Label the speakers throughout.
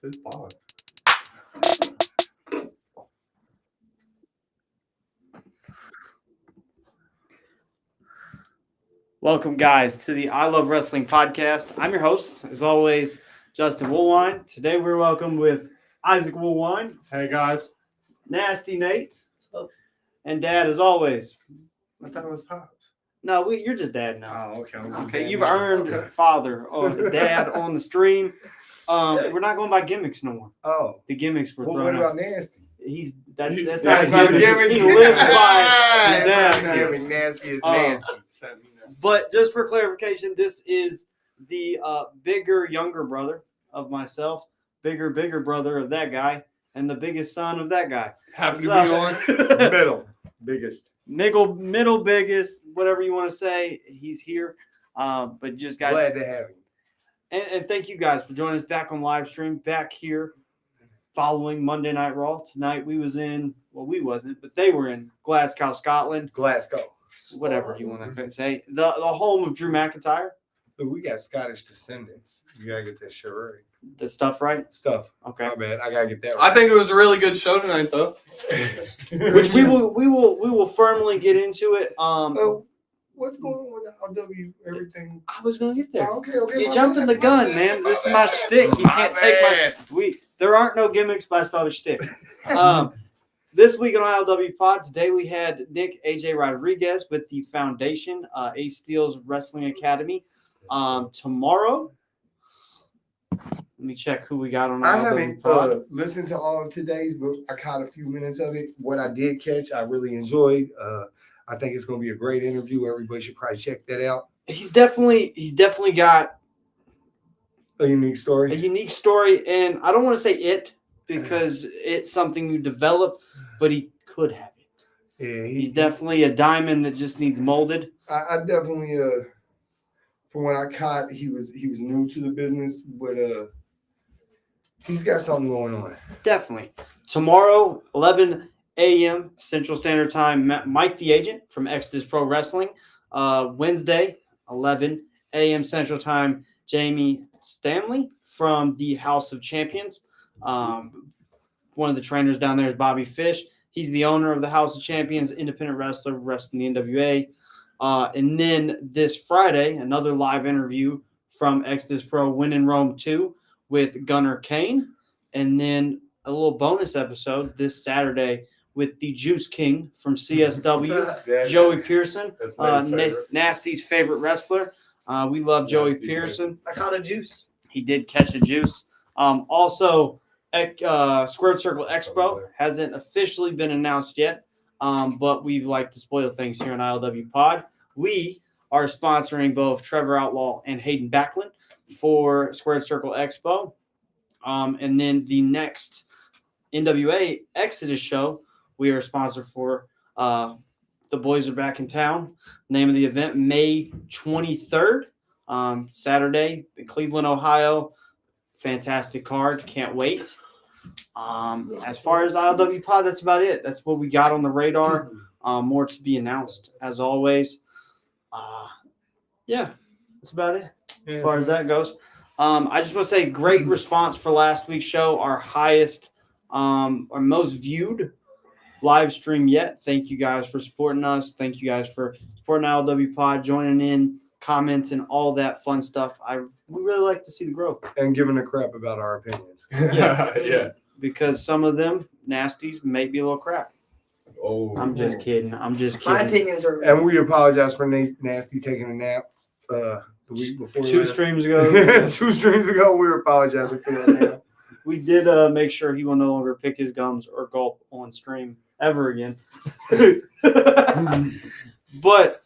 Speaker 1: It's ball.
Speaker 2: Welcome, guys, to the I Love Wrestling podcast. I'm your host, as always, Justin Woolwine. Today we're welcome with Isaac Woolwine.
Speaker 1: Hey guys.
Speaker 2: Nasty Nate. What's up? And Dad, as always.
Speaker 1: I thought it was Pops.
Speaker 2: No, you're just Dad now.
Speaker 1: Oh, okay.
Speaker 2: Okay, you've earned father or Dad on the stream. We're not going by gimmicks no more.
Speaker 1: Oh.
Speaker 2: The gimmicks were
Speaker 1: Well,
Speaker 2: thrown
Speaker 1: what
Speaker 2: out.
Speaker 1: about Nasty?
Speaker 2: That's
Speaker 1: That's
Speaker 2: not a gimmick. He lives by
Speaker 1: It's
Speaker 2: nasty.
Speaker 1: not a gimmick. Nasty is nasty.
Speaker 2: But just for clarification, this is the bigger, younger brother of myself, bigger brother of that guy, and the biggest son of that guy.
Speaker 3: Happy to be on.
Speaker 1: Middle. Biggest.
Speaker 2: Middle biggest, whatever you want to say. He's here. But just guys.
Speaker 1: Glad to have him.
Speaker 2: And thank you guys for joining us back on live stream, back here following Monday Night Raw. Tonight we wasn't, but they were in Glasgow, Scotland.
Speaker 1: Glasgow.
Speaker 2: Whatever you want to say. The home of Drew McIntyre.
Speaker 1: Look, we got Scottish descendants. You gotta get that shit right.
Speaker 2: The stuff right?
Speaker 1: Stuff.
Speaker 2: Okay.
Speaker 1: My bad. I gotta get that right.
Speaker 3: I think it was a really good show tonight, though.
Speaker 2: Which we will firmly get into it.
Speaker 1: What's going on with the RW? Everything.
Speaker 2: I was gonna get there.
Speaker 1: Oh, okay.
Speaker 2: You jumped in the gun, man. This is my shtick. You can't take my. There aren't no gimmicks, but I still have a shtick. This week on ILW Pod, today we had Nick AJ Rodriguez with the Foundation, Ace Steel's Wrestling Academy. Tomorrow, let me check who we got on
Speaker 1: I
Speaker 2: ILW
Speaker 1: haven't
Speaker 2: Pod.
Speaker 1: listened to all of today's, but I caught a few minutes of it. What I did catch, I really enjoyed. I think it's going to be a great interview. Everybody should probably check that out.
Speaker 2: He's definitely got
Speaker 1: A unique story.
Speaker 2: and I don't want to say it because it's something you develop, but he could have it.
Speaker 1: Yeah,
Speaker 2: He's definitely a diamond that just needs molded.
Speaker 1: I definitely, from what I caught, he was new to the business, but he's got something going on.
Speaker 2: Definitely. Tomorrow, 11 a.m. Central Standard Time, Mike the Agent from Exodus Pro Wrestling. Wednesday, 11 a.m. Central Time, Jamie Stanley from the House of Champions. One of the trainers down there is Bobby Fish. He's the owner of the House of Champions, independent wrestler, wrestling the NWA. And then this Friday, another live interview from Exodus Pro Win in Rome 2 with Gunnar Kane. And then a little bonus episode this Saturday with the Juice King from CSW, Joey Pearson, Nasty's favorite wrestler. We love Joey Pearson.
Speaker 4: I caught a juice.
Speaker 2: He did catch a juice. Also, Squared Circle Expo hasn't officially been announced yet, but we like to spoil things here on ILW Pod. We are sponsoring both Trevor Outlaw and Hayden Backlund for Squared Circle Expo. And then the next NWA Exodus show, we are sponsored for The Boys Are Back in Town. Name of the event, May 23rd, Saturday in Cleveland, Ohio. Fantastic card. Can't wait. As far as ILW Pod, that's about it. That's what we got on the radar. More to be announced, as always. Yeah, that's about it as far as that goes. I just want to say great response for last week's show. Our highest, our most viewed live stream yet. Thank you guys for supporting us. Thank you guys for supporting ILW Pod, joining in, commenting, all that fun stuff. We really like to see the growth.
Speaker 1: And giving a crap about our opinions.
Speaker 3: Yeah.
Speaker 2: Because some of them nasties may be a little crap.
Speaker 1: Oh,
Speaker 2: I'm just kidding.
Speaker 4: My opinions are.
Speaker 1: And we apologize for Nasty taking a nap the week before.
Speaker 2: 2 streams ago.
Speaker 1: 2 streams ago, we were apologizing for that.
Speaker 2: We did make sure he will no longer pick his gums or gulp on stream ever again. But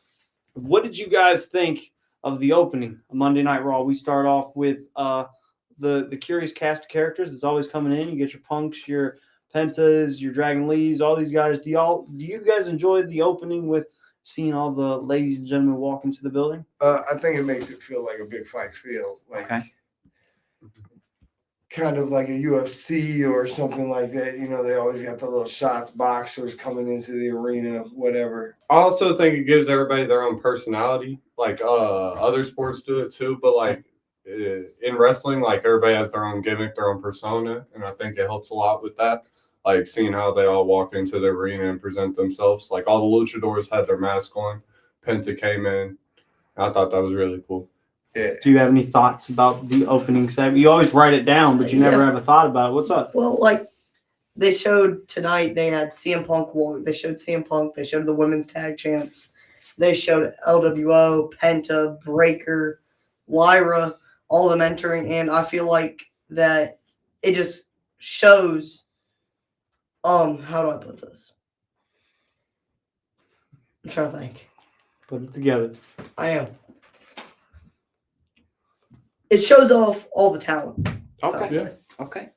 Speaker 2: what did you guys think of the opening of Monday Night Raw? We start off with the curious cast of characters that's always coming in. You get your Punks, your Pentas, your Dragon Lees, all these guys. Do you guys enjoy the opening with seeing all the ladies and gentlemen walk into the building?
Speaker 1: I think it makes it feel like a big fight field.
Speaker 2: Okay.
Speaker 1: Kind of like a UFC or something like that. You know, they always got the little shots, boxers coming into the arena, whatever.
Speaker 3: I also think it gives everybody their own personality. Like other sports do it too, but like in wrestling, like everybody has their own gimmick, their own persona, and I think it helps a lot with that. Like seeing how they all walk into the arena and present themselves. Like all the luchadors had their mask on. PENTA came in. I thought that was really cool.
Speaker 1: Yeah.
Speaker 2: Do you have any thoughts about the opening segment? You always write it down, but you never have a thought about it. What's up?
Speaker 4: Well, like they showed tonight, they had CM Punk. They showed CM Punk. They showed the women's tag champs. They showed LWO, Penta, Breaker, Lyra, all of them entering, and I feel like that it just shows. How do I put this? I'm trying to think.
Speaker 2: Put it together.
Speaker 4: I am. It shows off all the talent.
Speaker 2: Okay.
Speaker 3: Yeah.
Speaker 2: Okay.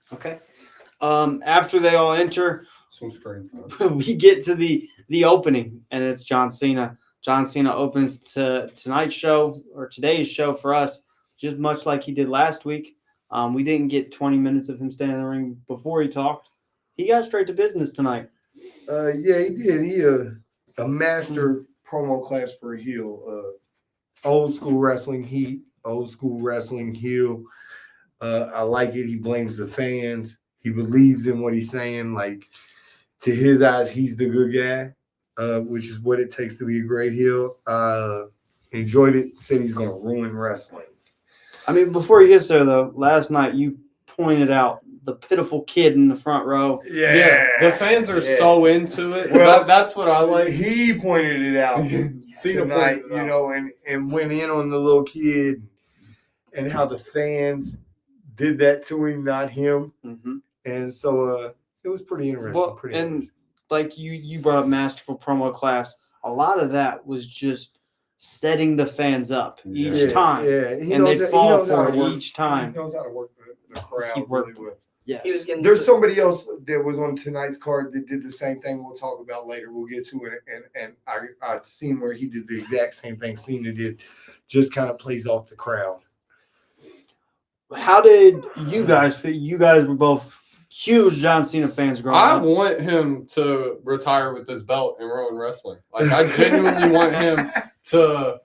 Speaker 2: After they all enter,
Speaker 3: Some screen.
Speaker 2: we get to the opening, and it's John Cena. John Cena opens tonight's show or today's show for us, just much like he did last week. We didn't get 20 minutes of him standing in the ring before he talked. He got straight to business tonight.
Speaker 1: Yeah, he did. He a master promo class for a heel. Old school wrestling heat, old school wrestling heel. I like it. He blames the fans. He believes in what he's saying. Like, to his eyes, he's the good guy, which is what it takes to be a great heel. Enjoyed it. Said he's going to ruin wrestling.
Speaker 2: I mean, before he gets there, though, last night you pointed out the pitiful kid in the front row.
Speaker 3: Yeah, the fans are so into it.
Speaker 1: Well,
Speaker 3: That's what I like.
Speaker 1: He pointed it out
Speaker 3: Cena
Speaker 1: tonight,
Speaker 3: pointed it out.
Speaker 1: you know, and went in on the little kid and how the fans did that to him, not him.
Speaker 2: Mm-hmm.
Speaker 1: And so it was pretty interesting.
Speaker 2: Well, and like you brought up masterful promo class, a lot of that was just setting the fans up each time.
Speaker 1: Yeah,
Speaker 2: And they fall for it each time.
Speaker 1: He knows how to work the crowd
Speaker 2: Keep
Speaker 1: really
Speaker 2: working.
Speaker 1: well.
Speaker 2: Yes.
Speaker 1: There's somebody else that was on tonight's card that did the same thing. We'll talk about later. We'll get to it. And I've seen where he did the exact same thing Cena did, just kind of plays off the crowd.
Speaker 2: How did you guys feel? You guys were both huge John Cena fans growing
Speaker 3: I
Speaker 2: up.
Speaker 3: want him to retire with this belt in Rowan Wrestling. Like I genuinely want him to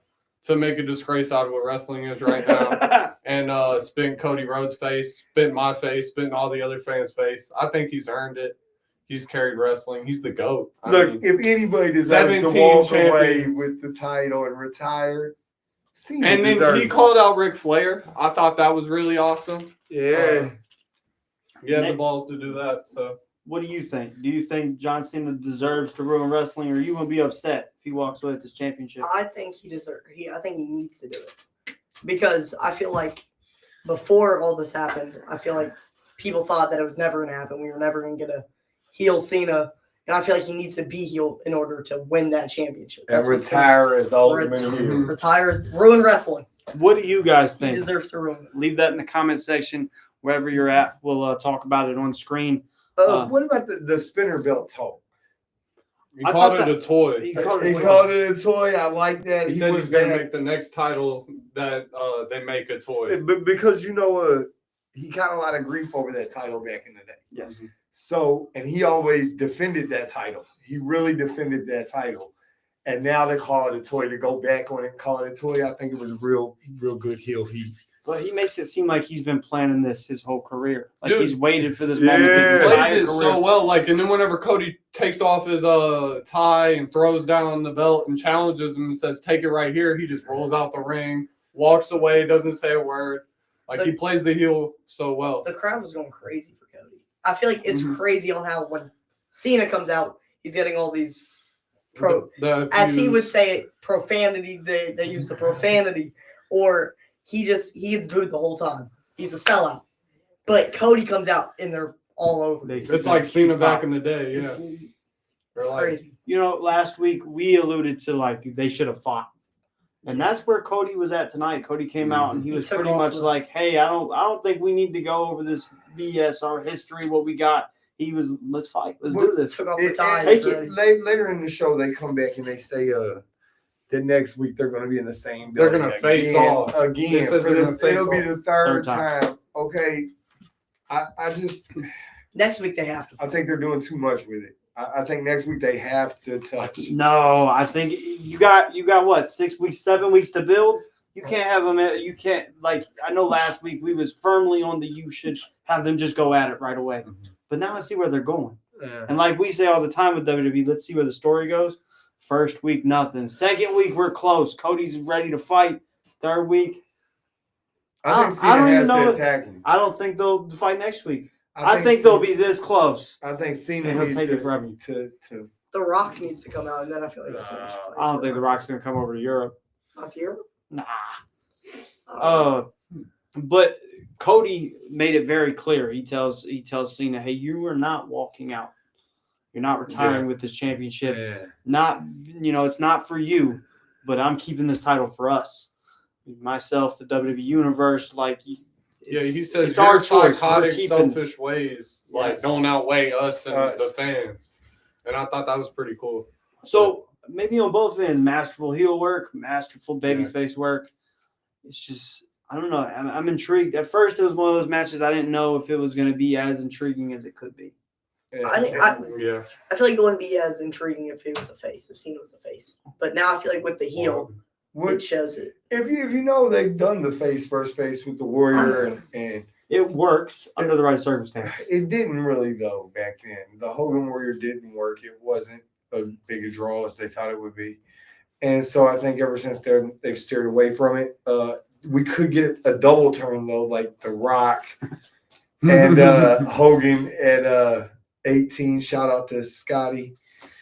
Speaker 3: make a disgrace out of what wrestling is right now and spin Cody Rhodes' face, spin my face, spin all the other fans' face. I think he's earned it. He's carried wrestling. He's the GOAT.
Speaker 1: Look, if anybody deserves to
Speaker 3: 17
Speaker 1: walk away
Speaker 3: champions.
Speaker 1: with the title and retire, Cena
Speaker 3: And then
Speaker 1: deserves
Speaker 3: he
Speaker 1: it.
Speaker 3: called out Ric Flair. I thought that was really awesome.
Speaker 1: Yeah.
Speaker 3: He had the
Speaker 2: Nick-
Speaker 3: balls to do that. So
Speaker 2: What do you think? Do you think John Cena deserves to ruin wrestling, or are you gonna be upset if he walks away with this championship?
Speaker 4: I think he deserves. I think he needs to do it because I feel like before all this happened, I feel like people thought that it was never going to happen. We were never going to get a heel Cena, and I feel like he needs to be heel in order to win that championship.
Speaker 1: And
Speaker 4: That's what's
Speaker 1: retire as the ultimate
Speaker 4: retire,
Speaker 1: heel.
Speaker 4: retire, ruin wrestling.
Speaker 2: What do you guys
Speaker 4: He
Speaker 2: think?
Speaker 4: deserves to ruin it.
Speaker 2: Leave that in the comment section wherever you're at. We'll talk about it on screen.
Speaker 1: What about the spinner belt talk?
Speaker 3: he
Speaker 2: I
Speaker 3: called
Speaker 2: thought
Speaker 3: it a toy.
Speaker 2: He
Speaker 1: He
Speaker 2: called it-
Speaker 1: called it a toy. I like that.
Speaker 3: He said
Speaker 1: was
Speaker 3: he's going to
Speaker 1: back.
Speaker 3: make the next title that they make a toy.
Speaker 1: But because he got a lot of grief over that title back in the day.
Speaker 2: Yes.
Speaker 1: So, and he always defended that title. He really defended that title. And now they call it a toy. To go back on it and call it a toy, I think it was real good heel heat.
Speaker 2: But he makes it seem like he's been planning this his whole career. Like
Speaker 3: Dude.
Speaker 2: he's waited for this
Speaker 1: Yeah.
Speaker 2: moment his
Speaker 1: He
Speaker 3: Plays
Speaker 2: entire
Speaker 3: it
Speaker 2: career.
Speaker 3: so well. Like, and then whenever Cody takes off his tie and throws down the belt and challenges him and says, "Take it right here," he just rolls out the ring, walks away, doesn't say a word. Like he plays the heel so well.
Speaker 4: The crowd was going crazy for Cody. I feel like it's
Speaker 2: Mhm.
Speaker 4: crazy on how when Cena comes out, he's getting all these
Speaker 3: The
Speaker 4: as he
Speaker 3: views.
Speaker 4: would say it, profanity. They use the profanity, or he gets booed the whole time. He's a sellout. But Cody comes out and they're all over.
Speaker 3: It's like Cena back in the day. Yeah,
Speaker 4: It's,
Speaker 3: They're
Speaker 4: it's
Speaker 3: like-
Speaker 4: crazy.
Speaker 2: You know, last week we alluded to like they should have fought. And that's where Cody was at tonight. Cody came out and he
Speaker 4: He
Speaker 2: was
Speaker 4: took
Speaker 2: pretty
Speaker 4: off
Speaker 2: much
Speaker 4: the-
Speaker 2: like, "Hey, I don't think we need to go over this BS, our history, what we got." He was, "Let's fight. Let's do this."
Speaker 4: Took off the tie.
Speaker 2: take it.
Speaker 4: already.
Speaker 1: Later in the show, they come back and they say that next week they're going to be in the same
Speaker 3: They're
Speaker 1: building
Speaker 3: gonna face
Speaker 1: again,
Speaker 3: off.
Speaker 1: again.
Speaker 3: It says
Speaker 1: For
Speaker 3: they're
Speaker 1: the-
Speaker 3: gonna face
Speaker 1: it'll be
Speaker 3: off.
Speaker 1: the third
Speaker 2: Third time.
Speaker 1: Okay, I just
Speaker 4: Next week they have to.
Speaker 1: I think they're doing too much with it. I think next week they have to touch.
Speaker 2: No, I think you got what, 6 weeks, 7 weeks to build. You can't have them. You can't I know last week we was firmly on the you should have them just go at it right away. But now I see where they're going. And like we say all the time with WWE, let's see where the story goes. First week, nothing. Second week, we're close. Cody's ready to fight. Third week,
Speaker 1: I think
Speaker 2: I don't
Speaker 1: Cena
Speaker 2: even
Speaker 1: has
Speaker 2: know
Speaker 1: to
Speaker 2: if-
Speaker 1: attack him.
Speaker 2: I don't think they'll fight next week. I think they'll be this close.
Speaker 1: I think Cena
Speaker 2: And he'll
Speaker 1: needs
Speaker 2: take it forever.
Speaker 1: to
Speaker 4: The Rock needs to come out, and then I feel like that's what
Speaker 2: I don't think The Rock's gonna come over to Europe.
Speaker 4: Not here.
Speaker 2: Nah. But Cody made it very clear. He tells Cena, "Hey, you are not walking out. You're not retiring with this championship.
Speaker 1: Yeah.
Speaker 2: Not, it's not for you, but I'm keeping this title for us, myself, the WWE universe.
Speaker 3: He says
Speaker 2: it's our
Speaker 3: your
Speaker 2: choice. We're
Speaker 3: psychotic,
Speaker 2: keeping-
Speaker 3: selfish ways
Speaker 2: Yes.
Speaker 3: don't outweigh us and
Speaker 1: Us.
Speaker 3: the fans, and I thought that was pretty cool.
Speaker 2: So maybe on both ends, masterful heel work, masterful babyface work. It's just, I don't know. I'm intrigued. At first, it was one of those matches I didn't know if it was going to be as intriguing as it could be.
Speaker 4: I feel like it wouldn't be as intriguing if it was a face, if Cena was a face. But now I feel like with the heel, it shows it.
Speaker 1: If you know they've done the face with the Warrior and
Speaker 2: It works under the right circumstances.
Speaker 1: it didn't really though back then. The Hogan Warrior didn't work. It wasn't as big a draw as they thought it would be. And so I think ever since they've steered away from it. We could get a double turn though, like The Rock and Hogan at 18. Shout out to Scotty.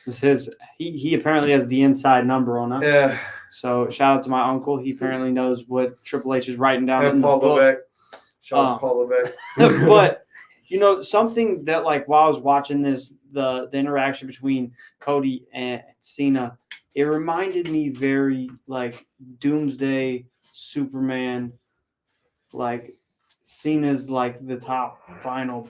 Speaker 2: It's his. He apparently has the inside number on him.
Speaker 1: Yeah.
Speaker 2: So shout out to my uncle. He apparently knows what Triple H is writing down in
Speaker 1: And
Speaker 2: the
Speaker 1: Paul
Speaker 2: book.
Speaker 1: Levesque. Shout out to Paul Levesque.
Speaker 2: But something that while I was watching this, the interaction between Cody and Cena, it reminded me very Doomsday Superman. Cena's the top final.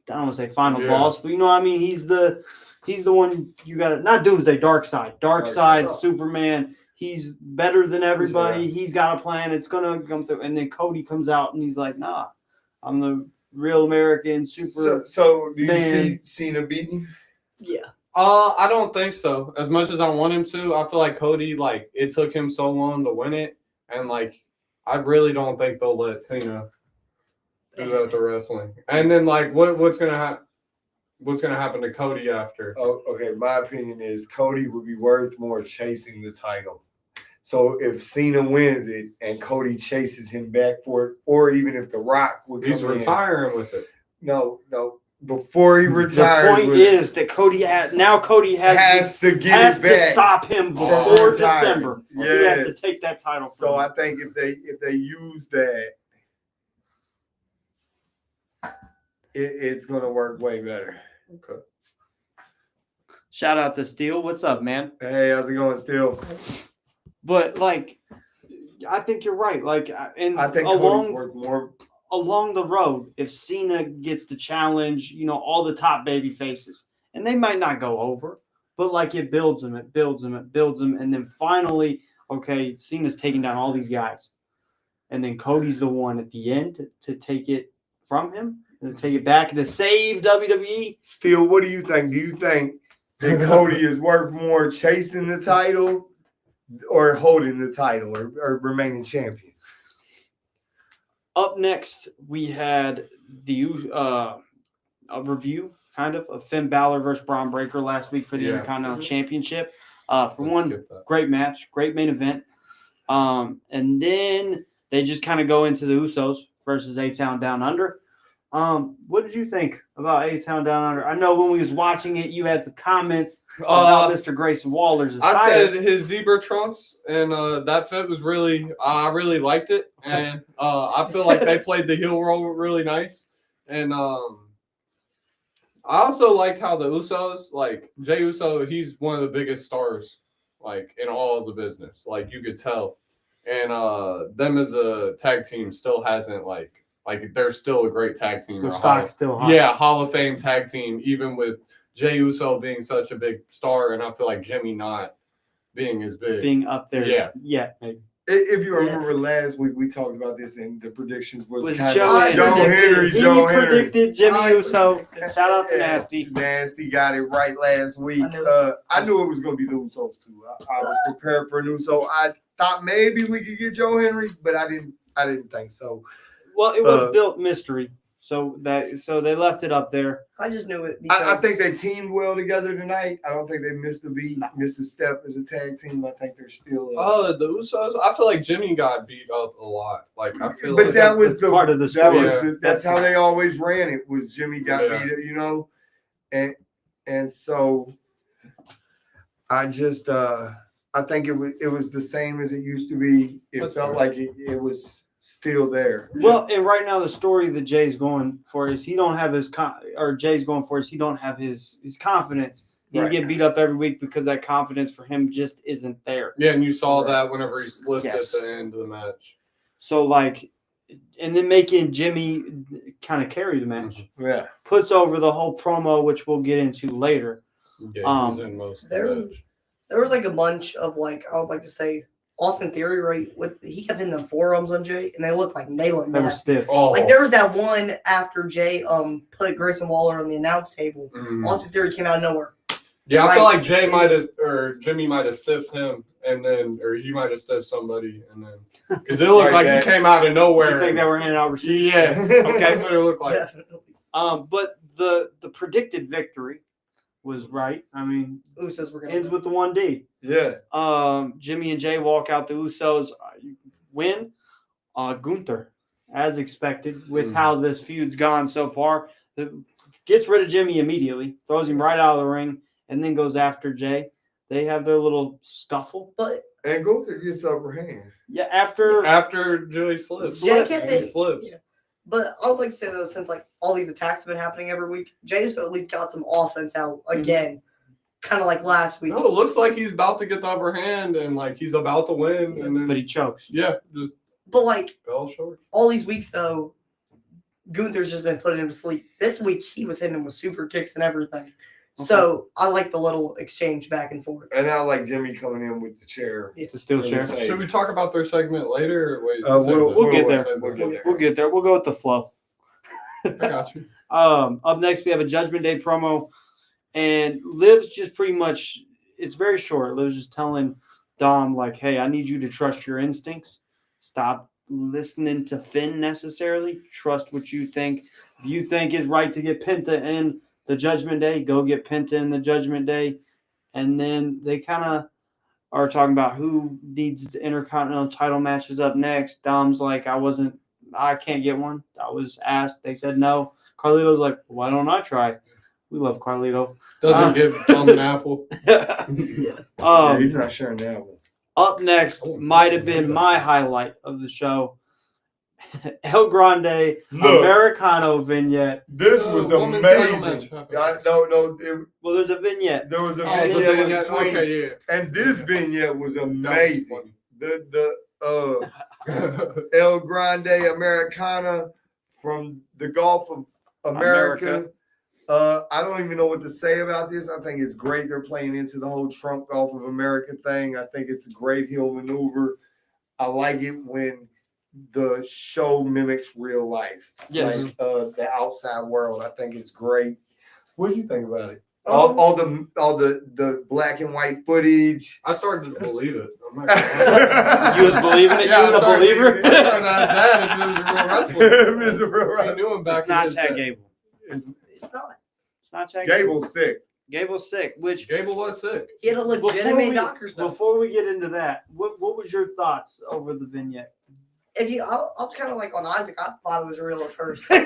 Speaker 2: I don't want to say final boss, but he's the one you got to not Doomsday, Dark Side, Superman. He's better than everybody.
Speaker 1: Yeah.
Speaker 2: He's got a plan. It's gonna come through. And then Cody comes out and he's like, "Nah, I'm the real American super."
Speaker 1: So do you
Speaker 2: man.
Speaker 1: see Cena beating?
Speaker 4: Yeah.
Speaker 3: I don't think so. As much as I want him to, I feel like Cody, it took him so long to win it, and I really don't think they'll let Cena do that to wrestling. And then what's gonna happen? What's gonna happen to Cody after?
Speaker 1: Oh, okay. My opinion is Cody would be worth more chasing the title. So if Cena wins it and Cody chases him back for it, or even if The Rock would come
Speaker 3: He's
Speaker 1: in,
Speaker 3: retiring with it.
Speaker 1: No. Before he retires,
Speaker 2: The point is that Cody has
Speaker 1: to get
Speaker 2: has
Speaker 1: it back.
Speaker 2: to stop him
Speaker 1: from
Speaker 2: before
Speaker 1: retiring.
Speaker 2: December. He has
Speaker 1: Yes.
Speaker 2: to take that title.
Speaker 1: So
Speaker 2: from
Speaker 1: I
Speaker 2: him.
Speaker 1: think if they use that, it's going to work way better.
Speaker 3: Okay.
Speaker 2: Shout out to Steele. What's up, man?
Speaker 1: Hey, how's it going, Still?
Speaker 2: But I think you're right. And
Speaker 1: I think Cody's worth more.
Speaker 2: along the road, if Cena gets the challenge, all the top baby faces, and they might not go over, but it builds them, and then finally, okay, Cena's taking down all these guys, and then Cody's the one at the end to take it from him and to take it back and to save WWE.
Speaker 1: Still, what do you think? Do you think that Cody is worth more chasing the title or holding the title or remaining champion?
Speaker 2: Up next, we had a review of Finn Balor versus Bron Breakker last week for the Intercontinental Championship. Great match, great main event. And then they just kind of go into the Usos versus A-Town Down Under. What did you think about A-Town Down Under? I know when we was watching it, you had some comments about Mr. Grayson Waller's attire.
Speaker 3: I said his zebra trunks, and that fit was I really liked it, and I feel like they played the heel role really nice, and I also liked how the Usos, Jey Uso, he's one of the biggest stars, in all of the business, you could tell, and them as a tag team still hasn't they're still a great tag team.
Speaker 2: Their stock's still high.
Speaker 3: Yeah, Hall of Fame tag team, even with Jey Uso being such a big star, and I feel like Jimmy not being as big.
Speaker 2: Being up there.
Speaker 3: Yeah.
Speaker 2: Yeah, maybe.
Speaker 1: If you remember last week, we talked about this, and the predictions was kind
Speaker 2: Joe
Speaker 1: of Joe Henry.
Speaker 2: He
Speaker 1: Joe Henry.
Speaker 2: predicted Jimmy
Speaker 4: I
Speaker 2: Uso.
Speaker 4: predicted-
Speaker 2: Shout out to
Speaker 1: Yeah,
Speaker 2: Nasty.
Speaker 1: Nasty got it right last week. I knew it was going to be the Usos too. I was prepared for an Uso. I thought maybe we could get Joe Henry, but I didn't think so.
Speaker 2: Well, it was built mystery, so they left it up there.
Speaker 4: I just knew it because
Speaker 1: I think they teamed well together tonight. I don't think they missed a beat, missed a step as a tag team. I think they're still.
Speaker 3: Oh, the Usos. I feel like Jimmy got beat up a lot. Like I feel
Speaker 1: But
Speaker 3: like
Speaker 1: that was
Speaker 2: that's
Speaker 1: the
Speaker 2: part of the
Speaker 1: That
Speaker 2: story.
Speaker 1: was
Speaker 3: Yeah.
Speaker 1: that's how they always ran it. Was Jimmy got
Speaker 3: Yeah.
Speaker 1: beat, and so I just I think it was the same as it used to be. It
Speaker 3: That's
Speaker 1: felt
Speaker 3: fair.
Speaker 1: like it was still there.
Speaker 2: Well, and right now the story that Jay's going for is he don't have his Jay's going for is he don't have his confidence. He's
Speaker 1: Right.
Speaker 2: getting beat up every week because that confidence for him just isn't there.
Speaker 3: Yeah, and you saw
Speaker 1: Right.
Speaker 3: that whenever he slipped
Speaker 2: Yes.
Speaker 3: at the end of the match.
Speaker 2: So like, and then making Jimmy kind of carry the match
Speaker 1: Yeah.
Speaker 2: puts over the whole promo, which we'll get into later.
Speaker 3: Yeah, he was in most of
Speaker 4: there-
Speaker 3: the match.
Speaker 4: there was like a bunch of like I would like to say Austin Theory, right? He kept hitting the forearms on Jay, and they looked
Speaker 2: They were
Speaker 4: bad.
Speaker 2: stiff.
Speaker 3: Oh,
Speaker 4: Like there was that one after Jay put Grayson Waller on the announce table.
Speaker 3: mhm.
Speaker 4: Austin Theory came out of nowhere.
Speaker 3: Yeah, I feel
Speaker 4: Right.
Speaker 3: like Jimmy might have stiffed him, and then, or he might have stiffed somebody, and then, because it looked
Speaker 1: Like
Speaker 3: like
Speaker 1: that.
Speaker 3: he came out of nowhere.
Speaker 2: You think they were handing out receipts?
Speaker 3: Yes.
Speaker 2: Okay.
Speaker 3: That's what it looked like.
Speaker 4: Definitely.
Speaker 2: But the predicted victory was right. I mean,
Speaker 4: Usos were gonna
Speaker 2: ends
Speaker 4: win.
Speaker 2: with the 1D.
Speaker 1: Yeah.
Speaker 2: Jimmy and Jay walk out the Usos, win. Gunther, as expected, with how this feud's gone so far, gets rid of Jimmy immediately, throws him right out of the ring, and then goes after Jay. They have their little scuffle.
Speaker 4: But
Speaker 1: And Gunther gets the upper hand.
Speaker 2: Yeah, after
Speaker 3: After Joey slipped.
Speaker 4: Jay kept
Speaker 3: He
Speaker 4: it.
Speaker 3: slips.
Speaker 4: Yeah. But I would like to say though, since like all these attacks have been happening every week, Jay Uso at least got some offense out again, kind of like last week.
Speaker 3: No, it looks like he's about to get the upper hand, and like he's about to win, and then
Speaker 2: but he chokes.
Speaker 3: yeah, just
Speaker 4: But like
Speaker 3: fell short.
Speaker 4: all these weeks though, Gunther's just been putting him to sleep. This week he was hitting him with super kicks and everything. So I like the little exchange back and forth.
Speaker 1: And I like Jimmy coming in with the chair.
Speaker 2: The steel
Speaker 1: Really
Speaker 2: chair.
Speaker 1: safe.
Speaker 3: Should we talk about their segment later? Or wait,
Speaker 1: We'll
Speaker 2: get there.
Speaker 1: We'll get there.
Speaker 2: We'll get there. We'll go with the flow.
Speaker 3: I got you.
Speaker 2: Up next, we have a Judgment Day promo, and Liv's just pretty much, it's very short. Liv's just telling Dom, like, hey, I need you to trust your instincts. Stop listening to Finn necessarily. Trust what you think. If you think it's right to get Penta in the Judgment Day, go get Penta in the Judgment Day. And then they kind of are talking about who needs the Intercontinental title matches up next. Dom's like, I can't get one. I was asked. They said no. Carlito's like, why don't I try? We love Carlito.
Speaker 3: Doesn't give Tom an apple.
Speaker 1: Yeah, he's not sharing that one.
Speaker 2: Up next might have been my highlight of the show. El Grande
Speaker 1: Look.
Speaker 2: Americano vignette.
Speaker 1: This was
Speaker 3: Women's title
Speaker 1: amazing.
Speaker 3: match.
Speaker 2: Well, there's a vignette.
Speaker 1: There was a
Speaker 3: Oh,
Speaker 1: vignette in
Speaker 3: yeah,
Speaker 1: between,
Speaker 3: okay, yeah.
Speaker 1: and this vignette was
Speaker 3: That was
Speaker 1: amazing. The El Grande Americana from the Gulf of America. I don't even know what to say about this. I think it's great. They're playing into the whole Trump Gulf of America thing. I think it's a great heel maneuver. I like it when the show mimics real life.
Speaker 2: Yes.
Speaker 1: Like the outside world. I think it's great. What did you think about it? All the black and white footage.
Speaker 3: I started to believe it. I'm not gonna lie.
Speaker 2: You was believing it?
Speaker 3: Yeah,
Speaker 2: You was a believer?
Speaker 3: I started to ask Dad if it was a real wrestler.
Speaker 1: It's a real
Speaker 3: He
Speaker 1: wrestler.
Speaker 3: knew him back
Speaker 2: It's not
Speaker 3: in his
Speaker 2: Chad
Speaker 3: day.
Speaker 2: Gable.
Speaker 4: It's not.
Speaker 2: It's not Chad Gable.
Speaker 1: Gable's sick.
Speaker 2: Gable's sick. Which
Speaker 3: Gable was sick.
Speaker 4: He had a legitimate doctor's note.
Speaker 2: before we get into that, what was your thoughts over the vignette?
Speaker 4: If you, I was kind of like on Isaac. I thought it was real at first.
Speaker 3: I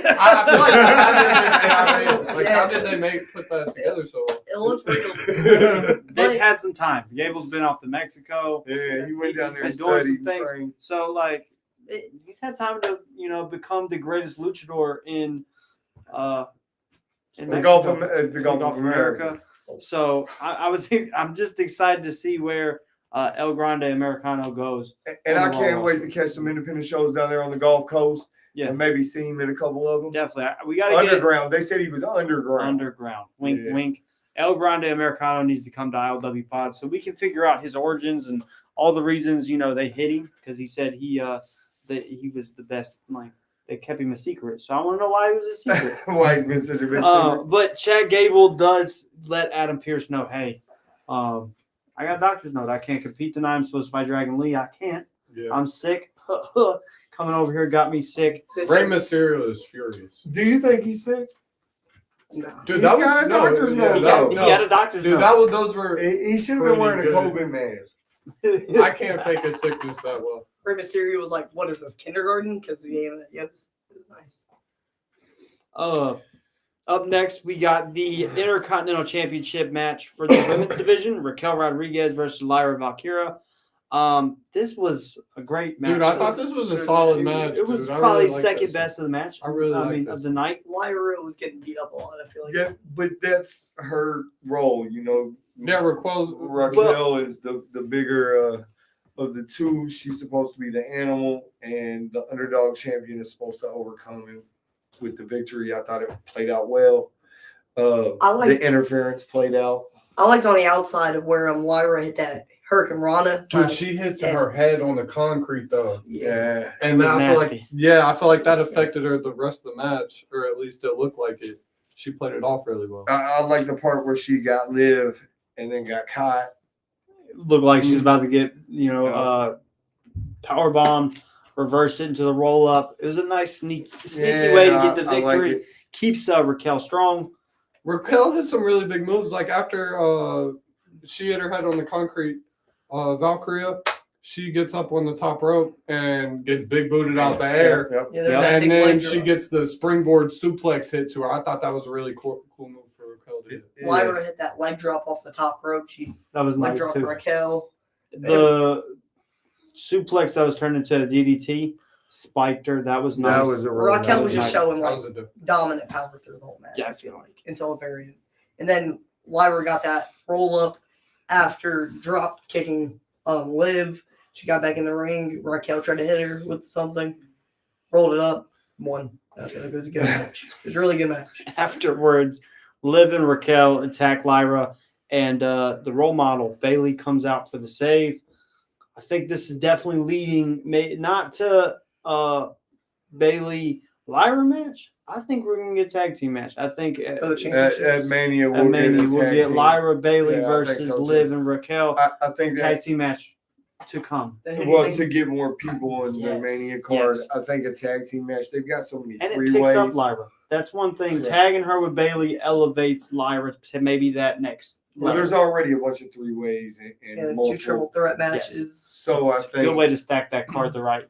Speaker 3: feel like how did they put that together so well?
Speaker 4: It looked real.
Speaker 2: They've had some time. Gable's been off to Mexico.
Speaker 1: Yeah, he went down there and
Speaker 2: He's been doing
Speaker 1: studied
Speaker 2: some things.
Speaker 1: and trained.
Speaker 2: So like, he's had time to become the greatest luchador in
Speaker 1: The
Speaker 2: Mexico.
Speaker 1: Gulf of America.
Speaker 2: So I'm just excited to see where El Grande Americano goes.
Speaker 1: And I
Speaker 2: On the
Speaker 1: can't
Speaker 2: Raw
Speaker 1: wait to catch some independent shows down there on the Gulf Coast.
Speaker 2: Yeah.
Speaker 1: And maybe see him in a couple of them.
Speaker 2: Definitely, we got to get
Speaker 1: Underground. They said he was underground.
Speaker 2: underground. Wink,
Speaker 1: Yeah.
Speaker 2: wink. El Grande Americano needs to come to ILW Pod so we can figure out his origins and all the reasons, they hit him because he said that he was the best. Like, they kept him a secret. So I want to know why he was a secret.
Speaker 1: Why he's been such a big secret.
Speaker 2: But Chad Gable does let Adam Pearce know, hey, I got a doctor's note. I can't compete tonight. I'm supposed to fight Dragon Lee. I can't.
Speaker 3: Yeah.
Speaker 2: I'm sick. Coming over here got me sick.
Speaker 3: Rey Mysterio is furious.
Speaker 1: Do you think he's sick?
Speaker 4: No.
Speaker 3: Dude,
Speaker 1: He's
Speaker 3: that was
Speaker 1: got a doctor's note,
Speaker 2: He
Speaker 1: though.
Speaker 2: had a doctor's
Speaker 3: Dude,
Speaker 2: note.
Speaker 3: those were.
Speaker 1: He should have
Speaker 3: Pretty
Speaker 1: been wearing a
Speaker 3: good.
Speaker 1: COVID mask.
Speaker 3: I can't fake a sickness that well.
Speaker 4: Rey Mysterio was like, "What is this, kindergarten?" Because it was nice.
Speaker 2: Up next, we got the Intercontinental Championship match for the women's division. Raquel Rodriguez versus Lyra Valkyria. This was a great match.
Speaker 3: Dude, I thought this was a solid match.
Speaker 2: It was
Speaker 3: dude. I
Speaker 2: probably
Speaker 3: really liked
Speaker 2: second
Speaker 3: this
Speaker 2: best of the match.
Speaker 3: I really liked
Speaker 2: mean,
Speaker 3: this
Speaker 2: of the night.
Speaker 4: Lyra was getting beat up a lot. I feel like.
Speaker 1: Yeah, but that's her role,
Speaker 3: Yeah,
Speaker 1: Raquel is the bigger of the two. She's supposed to be the animal, and the underdog champion is supposed to overcome him with the victory. I thought it played out well. The interference played out.
Speaker 4: I liked on the outside of where Lyra hit that Hurricane Rana.
Speaker 3: Dude, she hits her head on the concrete though.
Speaker 1: Yeah.
Speaker 3: And
Speaker 2: was
Speaker 3: I feel
Speaker 2: nasty.
Speaker 3: I feel like that affected her the rest of the match, or at least it looked like it. She played it off really well.
Speaker 1: I like the part where she got Liv and then got caught.
Speaker 2: Looked like she was about to get, power bombed, reversed it into the roll up. It was a nice sneaky way to get the
Speaker 1: I like
Speaker 2: victory.
Speaker 1: it.
Speaker 2: Keeps Raquel strong.
Speaker 3: Raquel hit some really big moves. Like after she hit her head on the concrete, Valkyria, she gets up on the top rope and gets big booted out the air.
Speaker 1: Yep.
Speaker 4: Yeah, there's that
Speaker 3: And
Speaker 4: big
Speaker 3: then
Speaker 4: leg
Speaker 3: she
Speaker 4: drop.
Speaker 3: gets the springboard suplex hit to her. I thought that was a really cool move for Raquel to hit.
Speaker 4: Lyra hit that leg drop off the top rope. She
Speaker 2: That was
Speaker 4: leg
Speaker 2: nice
Speaker 4: dropped
Speaker 2: too.
Speaker 4: Raquel.
Speaker 2: The suplex that was turned into a DDT spiked her. That was nice.
Speaker 1: That was a really
Speaker 4: Raquel was
Speaker 1: nice
Speaker 4: just
Speaker 2: nice.
Speaker 4: showing
Speaker 3: That
Speaker 4: like
Speaker 3: was a
Speaker 4: dominant power through the whole match.
Speaker 2: Yeah.
Speaker 4: I feel like until the very end, and then Lyra got that roll up after drop kicking Liv. She got back in the ring. Raquel tried to hit her with something, rolled it up, won. It was a good match. It was a really good match.
Speaker 2: Afterwards, Liv and Raquel attack Lyra, and the role model Bailey comes out for the save. I think this is definitely leading, not to Bailey Lyra match. I think we're gonna get a tag team match. I think
Speaker 4: For the
Speaker 1: At
Speaker 4: championships.
Speaker 1: Mania,
Speaker 2: at Mania
Speaker 1: we'll
Speaker 2: we'll get
Speaker 1: team.
Speaker 2: Lyra Bailey
Speaker 1: Yeah, I think
Speaker 2: versus
Speaker 1: so, too.
Speaker 2: Liv and Raquel.
Speaker 1: I think
Speaker 2: Tag
Speaker 1: that
Speaker 2: team match to come.
Speaker 4: Then who do you
Speaker 1: well
Speaker 4: think-
Speaker 1: to get more people in the
Speaker 2: Yes.
Speaker 1: Mania card.
Speaker 2: Yes.
Speaker 1: I think a tag team match. They've got so many
Speaker 2: And it
Speaker 1: three
Speaker 2: picks
Speaker 1: ways.
Speaker 2: up Lyra. That's one thing.
Speaker 1: Yeah.
Speaker 2: Tagging her with Bailey elevates Lyra to maybe that next
Speaker 1: Well,
Speaker 2: level.
Speaker 1: there's already a bunch of three ways and
Speaker 4: Yeah,
Speaker 1: multiple.
Speaker 4: two triple threat matches.
Speaker 1: So I think
Speaker 2: Good way to stack that card the right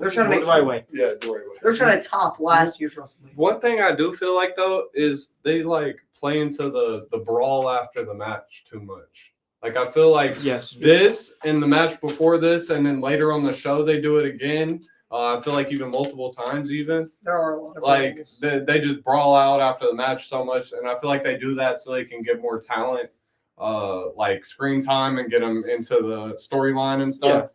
Speaker 4: They're trying to make
Speaker 2: the right way.
Speaker 1: yeah, the right way.
Speaker 4: They're trying to top last year's WrestleMania.
Speaker 3: One thing I do feel like though is they like play into the brawl after the match too much. Like I feel like
Speaker 2: Yes.
Speaker 3: this and the match before this, and then later on the show they do it again. I feel like even multiple times, even
Speaker 4: There are a lot of
Speaker 3: like
Speaker 4: brawls.
Speaker 3: they just brawl out after the match so much, and I feel like they do that so they can get more talent, like screen time, and get them into the storyline and stuff.
Speaker 2: Yeah.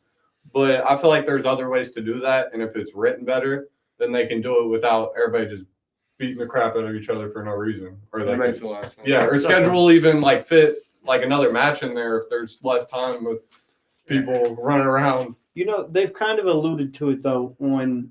Speaker 3: But I feel like there's other ways to do that, and if it's written better, then they can do it without everybody just beating the crap out of each other for no reason. Or
Speaker 1: That
Speaker 3: they
Speaker 1: makes
Speaker 3: can,
Speaker 1: a lot of sense.
Speaker 3: yeah, or schedule even like fit like another match in there if there's less time with people running around.
Speaker 2: They've kind of alluded to it though on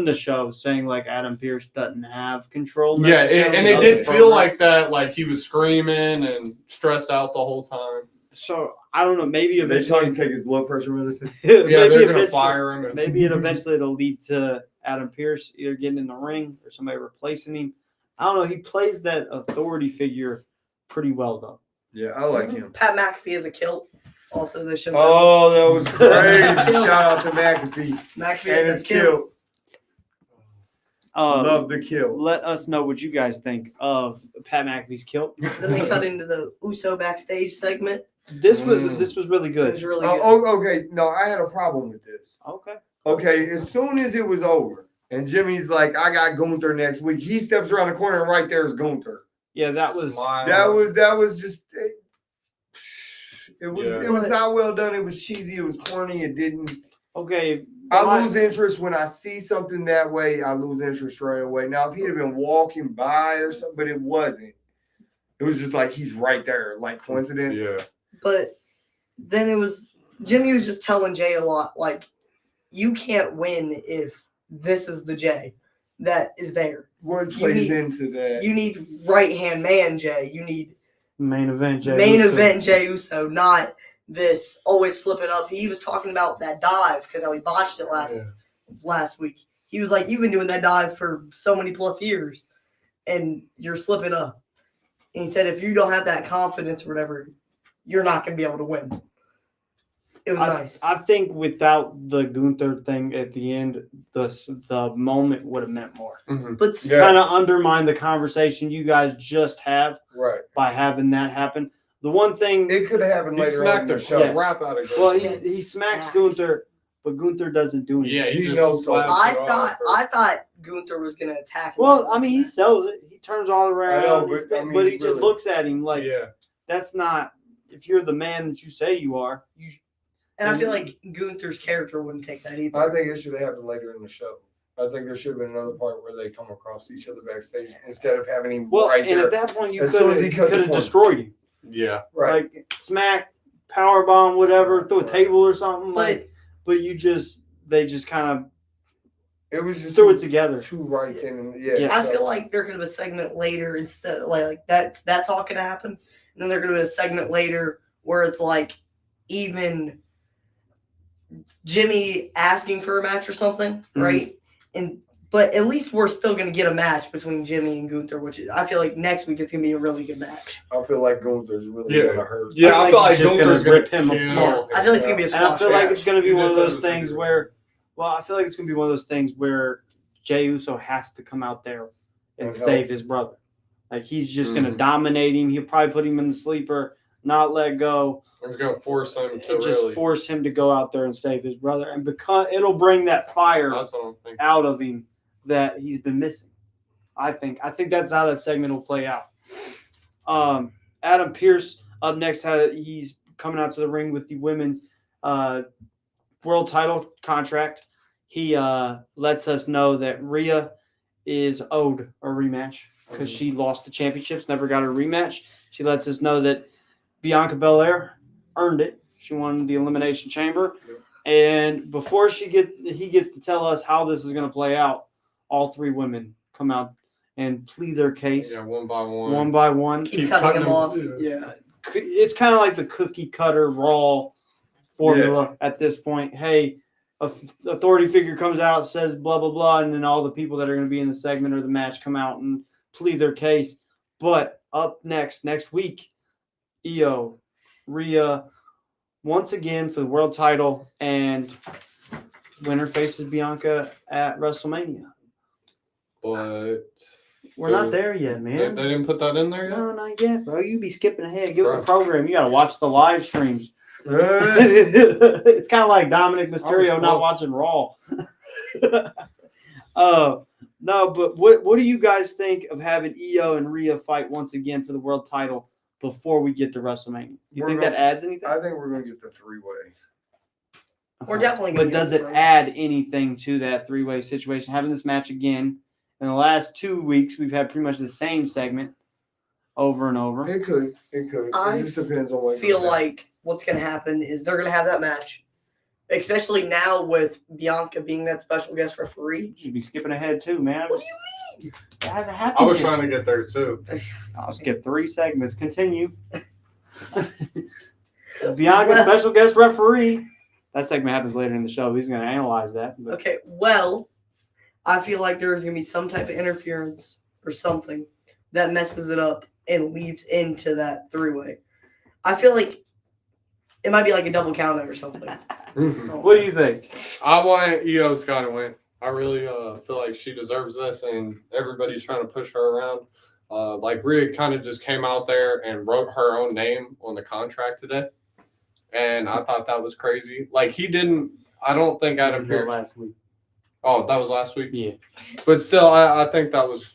Speaker 2: the show, saying like Adam Pearce doesn't have control.
Speaker 3: Yeah,
Speaker 2: necessarily
Speaker 3: and it
Speaker 2: of
Speaker 3: did
Speaker 2: the
Speaker 3: feel
Speaker 2: program.
Speaker 3: like that, like he was screaming and stressed out the whole time.
Speaker 2: So I don't know. Maybe
Speaker 1: They tell him
Speaker 2: eventually,
Speaker 1: to take his blood pressure medicine.
Speaker 3: Yeah,
Speaker 2: maybe
Speaker 3: they're gonna
Speaker 2: eventually,
Speaker 3: fire him. And,
Speaker 2: maybe it eventually it'll lead to Adam Pearce either getting in the ring or somebody replacing him. I don't know. He plays that authority figure pretty well though.
Speaker 1: Yeah, I like him.
Speaker 4: Pat McAfee is a kilt. Also, they showed
Speaker 1: Oh, that was crazy. Shout out to McAfee
Speaker 4: McAfee
Speaker 1: and
Speaker 4: is
Speaker 1: his
Speaker 4: a kilt.
Speaker 1: kill. Love the kill.
Speaker 2: Let us know what you guys think of Pat McAfee's kilt.
Speaker 4: Then they cut into the Uso backstage segment.
Speaker 2: This was really
Speaker 4: It
Speaker 2: good.
Speaker 4: was really good.
Speaker 1: Okay. No, I had a problem with this.
Speaker 2: Okay.
Speaker 1: Okay, as soon as it was over, and Jimmy's like, I got Gunther next week. He steps around the corner, and right there's Gunther.
Speaker 2: Yeah, that was.
Speaker 3: Smile.
Speaker 1: That was just. It was
Speaker 3: Yeah.
Speaker 1: it was not well done. It was cheesy. It was corny. It didn't.
Speaker 2: Okay.
Speaker 1: I lose interest when I see something that way. I lose interest right away. Now, if he had been walking by or something, but it wasn't. It was just like he's right there, like coincidence.
Speaker 3: Yeah.
Speaker 4: But then it was Jimmy was just telling Jay a lot, like, you can't win if this is the Jay that is there.
Speaker 1: What plays into that?
Speaker 4: You need right hand man Jay. You need
Speaker 2: Main event Jay.
Speaker 4: main
Speaker 2: Uso.
Speaker 4: event Jey Uso, not this always slipping up. He was talking about that dive because how he botched it last week. He was like, you've been doing that dive for so many plus years, and you're slipping up. And he said, if you don't have that confidence or whatever, you're not going to be able to win. It was nice.
Speaker 2: I think without the Gunther thing at the end, the moment would have meant more.
Speaker 3: Mm-hmm.
Speaker 4: But
Speaker 2: Kind of undermine the conversation you guys just have
Speaker 1: Right.
Speaker 2: by having that happen. The one thing
Speaker 1: It could have happened
Speaker 3: He
Speaker 1: later on
Speaker 3: smacked
Speaker 1: in
Speaker 3: the
Speaker 1: the show.
Speaker 2: Yes.
Speaker 3: crap out of Gunther.
Speaker 2: well,
Speaker 4: Yes.
Speaker 2: he smacks
Speaker 4: Yeah.
Speaker 2: Gunther, but Gunther doesn't do anything.
Speaker 3: Yeah, he
Speaker 1: He
Speaker 3: just
Speaker 1: knows so.
Speaker 3: slaps
Speaker 4: I
Speaker 3: it off
Speaker 4: thought
Speaker 3: or-
Speaker 4: Gunther was going to attack him.
Speaker 2: Well, I mean, he sells it. He turns all around.
Speaker 1: I know,
Speaker 2: He's-
Speaker 1: but, I mean,
Speaker 2: but he just
Speaker 1: really.
Speaker 2: looks at him like
Speaker 3: yeah.
Speaker 2: that's not. If you're the man that you say you are,
Speaker 4: And I feel like Gunther's character wouldn't take that either.
Speaker 1: I think it should have happened later in the show. I think there should have been another part where they come across each other backstage instead of having him
Speaker 2: well,
Speaker 1: right
Speaker 2: and
Speaker 1: there.
Speaker 2: at that point you
Speaker 1: As soon as he
Speaker 2: could
Speaker 1: cut the
Speaker 2: have
Speaker 1: corner.
Speaker 2: destroyed him.
Speaker 3: Yeah.
Speaker 1: Right.
Speaker 2: Like smack, power bomb, whatever, through a
Speaker 1: Right.
Speaker 2: table or something.
Speaker 4: But
Speaker 2: But they just kind
Speaker 1: It was
Speaker 2: of
Speaker 1: just
Speaker 2: threw it together.
Speaker 1: too right in. Yeah.
Speaker 2: Yeah.
Speaker 4: I
Speaker 1: so-
Speaker 4: feel like there could have been a segment later instead of like that's all could happen. And then there could have been a segment later where it's like even Jimmy asking for a match or something, right? But at least we're still gonna get a match between Jimmy and Gunther, which is, I feel like next week it's gonna be a really good match.
Speaker 1: I feel like Gunther's really
Speaker 3: Yeah.
Speaker 1: gonna hurt.
Speaker 3: Yeah, I feel like
Speaker 2: he's just
Speaker 3: Gunther's
Speaker 2: gonna
Speaker 3: gonna
Speaker 2: rip him
Speaker 3: kill
Speaker 2: apart.
Speaker 4: I feel like it's gonna be a
Speaker 2: And I
Speaker 4: squash
Speaker 2: feel like
Speaker 4: match.
Speaker 2: it's going to be
Speaker 3: You
Speaker 2: one of
Speaker 3: just said
Speaker 2: those
Speaker 3: it was gonna
Speaker 2: things
Speaker 3: be-
Speaker 2: where, I feel like it's going to be one of those things where Jey Uso has to come out there and
Speaker 1: And
Speaker 2: save
Speaker 1: help.
Speaker 2: his brother. Like he's just going to
Speaker 3: Mhm.
Speaker 2: dominate him. He'll probably put him in the sleeper, not let go,
Speaker 3: It's gonna force him to
Speaker 2: and just
Speaker 3: really.
Speaker 2: force him to go out there and save his brother. And because it'll bring that fire
Speaker 3: That's what I'm thinking.
Speaker 2: out of him that he's been missing. I think that's how that segment will play out. Adam Pearce up next. He's coming out to the ring with the women's world title contract. He lets us know that Rhea is owed a rematch because she lost the championships, never got a rematch. She lets us know that Bianca Belair earned it. She won the Elimination Chamber.
Speaker 1: Yep.
Speaker 2: And before he gets to tell us how this is going to play out, all three women come out and plead their case
Speaker 3: Yeah, one by one.
Speaker 2: one by one.
Speaker 4: Keep cutting him off.
Speaker 2: Yeah, it's kind of like the cookie cutter Raw formula at this point. Hey, authority figure comes out, says blah blah blah, and then all the people that are going to be in the segment or the match come out and plead their case. But up next week, Io, Rhea, once again for the world title, and winner faces Bianca at WrestleMania.
Speaker 3: But
Speaker 2: We're not there yet,
Speaker 3: they
Speaker 2: man.
Speaker 3: didn't put that in there yet.
Speaker 2: No, not yet, bro. You be skipping ahead. Get with
Speaker 3: Bro.
Speaker 2: the program. You got to watch the live streams.
Speaker 1: Uh,
Speaker 2: It's kind of like Dominic Mysterio
Speaker 3: close.
Speaker 2: not watching Raw. No, but what do you guys think of having Io and Rhea fight once again for the world title before we get to WrestleMania? You
Speaker 1: We're
Speaker 2: think
Speaker 1: gonna-
Speaker 2: that adds anything?
Speaker 1: I think we're gonna get the three-way.
Speaker 4: We're definitely gonna
Speaker 2: But
Speaker 4: get
Speaker 2: does
Speaker 4: the
Speaker 2: it
Speaker 4: three-way.
Speaker 2: add anything to that three-way situation? Having this match again in the last 2 weeks, we've had pretty much the same segment over and over.
Speaker 1: It could. It
Speaker 4: I
Speaker 1: just depends on what.
Speaker 4: feel
Speaker 1: goes down.
Speaker 4: like what's going to happen is they're going to have that match, especially now with Bianca being that special guest referee.
Speaker 2: You should be skipping ahead too, man.
Speaker 4: What do you mean?
Speaker 2: It hasn't happened
Speaker 3: I was
Speaker 2: yet.
Speaker 3: trying to get there too.
Speaker 2: I'll skip 3 segments. Continue. Bianca,
Speaker 4: Well-
Speaker 2: special guest referee. That segment happens later in the show. He's going to analyze that. But
Speaker 4: Okay, well, I feel like there's going to be some type of interference or something that messes it up and leads into that three-way. I feel like it might be like a double countout or something.
Speaker 2: what do you think?
Speaker 3: I want Io Sky to win. I really feel like she deserves this, and everybody's trying to push her around. Like Rhea kind of just came out there and wrote her own name on the contract today, and I thought that was crazy. Like he didn't. I don't think Adam Pearce.
Speaker 2: last week.
Speaker 3: Oh, that was last week.
Speaker 2: Yeah.
Speaker 3: But still, I think that was.